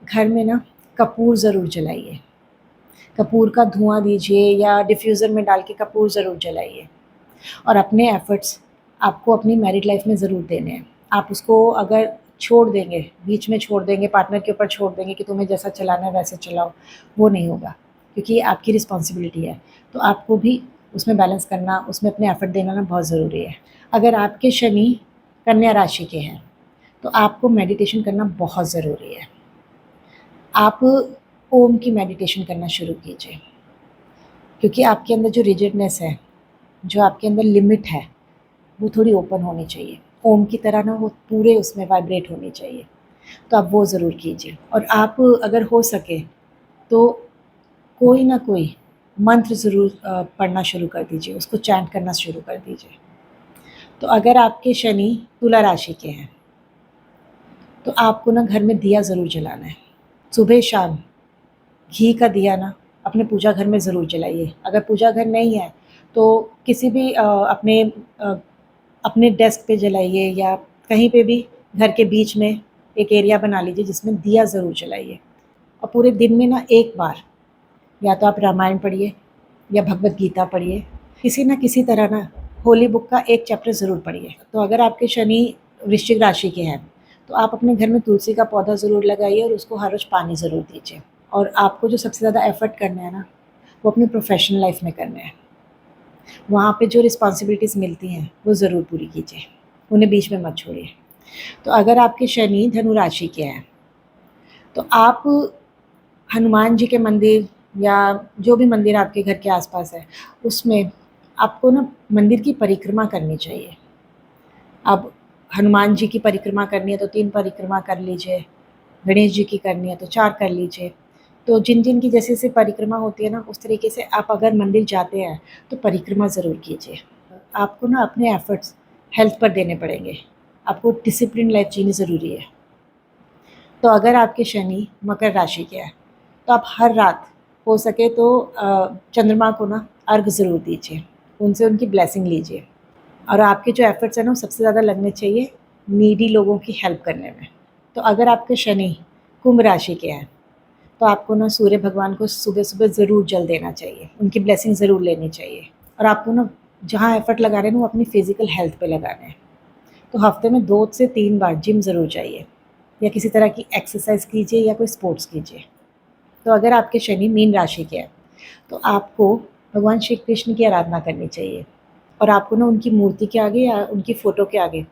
घर में ना कपूर ज़रूर जलाइए। कपूर का धुआँ दीजिए, या डिफ्यूज़र में डाल के कपूर ज़रूर जलाइए, और अपने एफ़र्ट्स आपको अपनी मैरिड लाइफ में ज़रूर देने हैं। आप उसको अगर छोड़ देंगे, बीच में छोड़ देंगे, पार्टनर के ऊपर छोड़ देंगे कि तुम्हें जैसा चलाना है वैसे चलाओ, वो नहीं होगा, क्योंकि ये आपकी रिस्पॉन्सिबिलिटी है। तो आपको भी उसमें बैलेंस करना, उसमें अपने एफर्ट देना ना बहुत ज़रूरी है। अगर आपके शनि कन्या राशि के हैं तो आपको मेडिटेशन करना बहुत ज़रूरी है। आप ओम की मेडिटेशन करना शुरू कीजिए, क्योंकि आपके अंदर जो रिजिडनेस है, जो आपके अंदर लिमिट है, वो थोड़ी ओपन होनी चाहिए। ओम की तरह ना वो पूरे उसमें वाइब्रेट होनी चाहिए। तो आप वो ज़रूर कीजिए। और आप अगर हो सके तो कोई ना कोई मंत्र ज़रूर पढ़ना शुरू कर दीजिए, उसको चैंट करना शुरू कर दीजिए। तो अगर आपके शनि तुला राशि के हैं तो आपको ना घर में दिया ज़रूर जलाना है। सुबह शाम घी का दिया ना अपने पूजा घर में ज़रूर जलाइए। अगर पूजा घर नहीं है तो किसी भी अपने डेस्क पे जलाइए, या कहीं पे भी घर के बीच में एक एरिया बना लीजिए जिसमें दिया ज़रूर जलाइए। और पूरे दिन में ना एक बार या तो आप रामायण पढ़िए या भगवत गीता पढ़िए, किसी न किसी तरह ना होली बुक का एक चैप्टर ज़रूर पढ़िए। तो अगर आपके शनि वृश्चिक राशि के हैं तो आप अपने घर में तुलसी का पौधा ज़रूर लगाइए और उसको हर रोज़ पानी ज़रूर दीजिए। और आपको जो सबसे ज़्यादा एफ़र्ट करना है ना, वो अपनी प्रोफेशनल लाइफ में करना है। वहाँ पे जो रिस्पॉन्सिबिलिटीज़ मिलती हैं वो ज़रूर पूरी कीजिए, उन्हें बीच में मत छोड़िए। तो अगर आपके शनि धनु राशि के हैं तो आप हनुमान जी के मंदिर या जो भी मंदिर आपके घर के आसपास है, उसमें आपको ना मंदिर की परिक्रमा करनी चाहिए। अब हनुमान जी की परिक्रमा करनी है तो 3 परिक्रमा कर लीजिए, गणेश जी की करनी है तो 4 कर लीजिए। तो जिन-जिन की जैसे-जैसे परिक्रमा होती है ना, उस तरीके से आप अगर मंदिर जाते हैं तो परिक्रमा ज़रूर कीजिए। आपको ना अपने एफ़र्ट्स हेल्थ पर देने पड़ेंगे। आपको डिसिप्लिन लाइफ़ जीनी ज़रूरी है। तो अगर आपके शनि मकर राशि के हैं तो आप हर रात हो सके तो चंद्रमा को ना अर्घ ज़रूर दीजिए, उनसे उनकी ब्लेसिंग लीजिए। और आपके जो एफ़र्ट्स हैं ना, वो सबसे ज़्यादा लगने चाहिए नीडी लोगों की हेल्प करने में। तो अगर आपके शनि कुंभ राशि के हैं तो आपको ना सूर्य भगवान को सुबह-सुबह ज़रूर जल देना चाहिए, उनकी ब्लेसिंग ज़रूर लेनी चाहिए। और आपको ना जहाँ एफ़र्ट लगा रहे हैं ना, वो अपनी फ़िज़िकल हेल्थ पे लगाने हैं। तो हफ़्ते में 2 से 3 बार जिम ज़रूर जाइए, या किसी तरह की एक्सरसाइज़ कीजिए या कोई स्पोर्ट्स कीजिए। तो अगर आपके शनि मीन राशि के हैं तो आपको भगवान श्री कृष्ण की आराधना करनी चाहिए। और आपको ना उनकी मूर्ति के आगे या उनकी फ़ोटो के आगे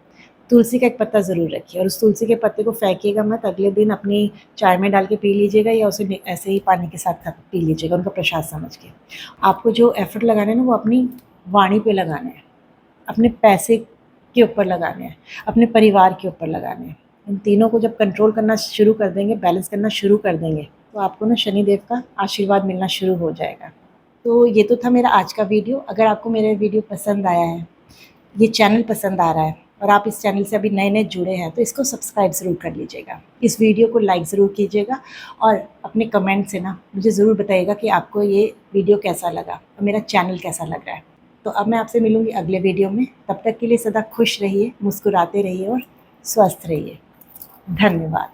तुलसी का एक पत्ता ज़रूर रखिए, और उस तुलसी के पत्ते को फेंकिएगा मत। अगले दिन अपनी चाय में डाल के पी लीजिएगा, या उसे ऐसे ही पानी के साथ पी लीजिएगा, उनका प्रसाद समझ के। आपको जो एफ़र्ट लगाना है ना, वो अपनी वाणी पे लगाने हैं, अपने पैसे के ऊपर लगाने हैं, अपने परिवार के ऊपर लगाने हैं। इन तीनों को जब कंट्रोल करना शुरू कर देंगे, बैलेंस करना शुरू कर देंगे, तो आपको ना शनिदेव का आशीर्वाद मिलना शुरू हो जाएगा। तो ये तो था मेरा आज का वीडियो। अगर आपको मेरा वीडियो पसंद आया है, ये चैनल पसंद आ रहा है और आप इस चैनल से अभी नए-नए जुड़े हैं, तो इसको सब्सक्राइब ज़रूर कर लीजिएगा। इस वीडियो को लाइक ज़रूर कीजिएगा और अपने कमेंट से ना मुझे ज़रूर बताइएगा कि आपको ये वीडियो कैसा लगा और मेरा चैनल कैसा लग रहा है। तो अब मैं आपसे मिलूँगी अगले वीडियो में। तब तक के लिए सदा खुश रहिए, मुस्कुराते रहिए और स्वस्थ रहिए। धन्यवाद।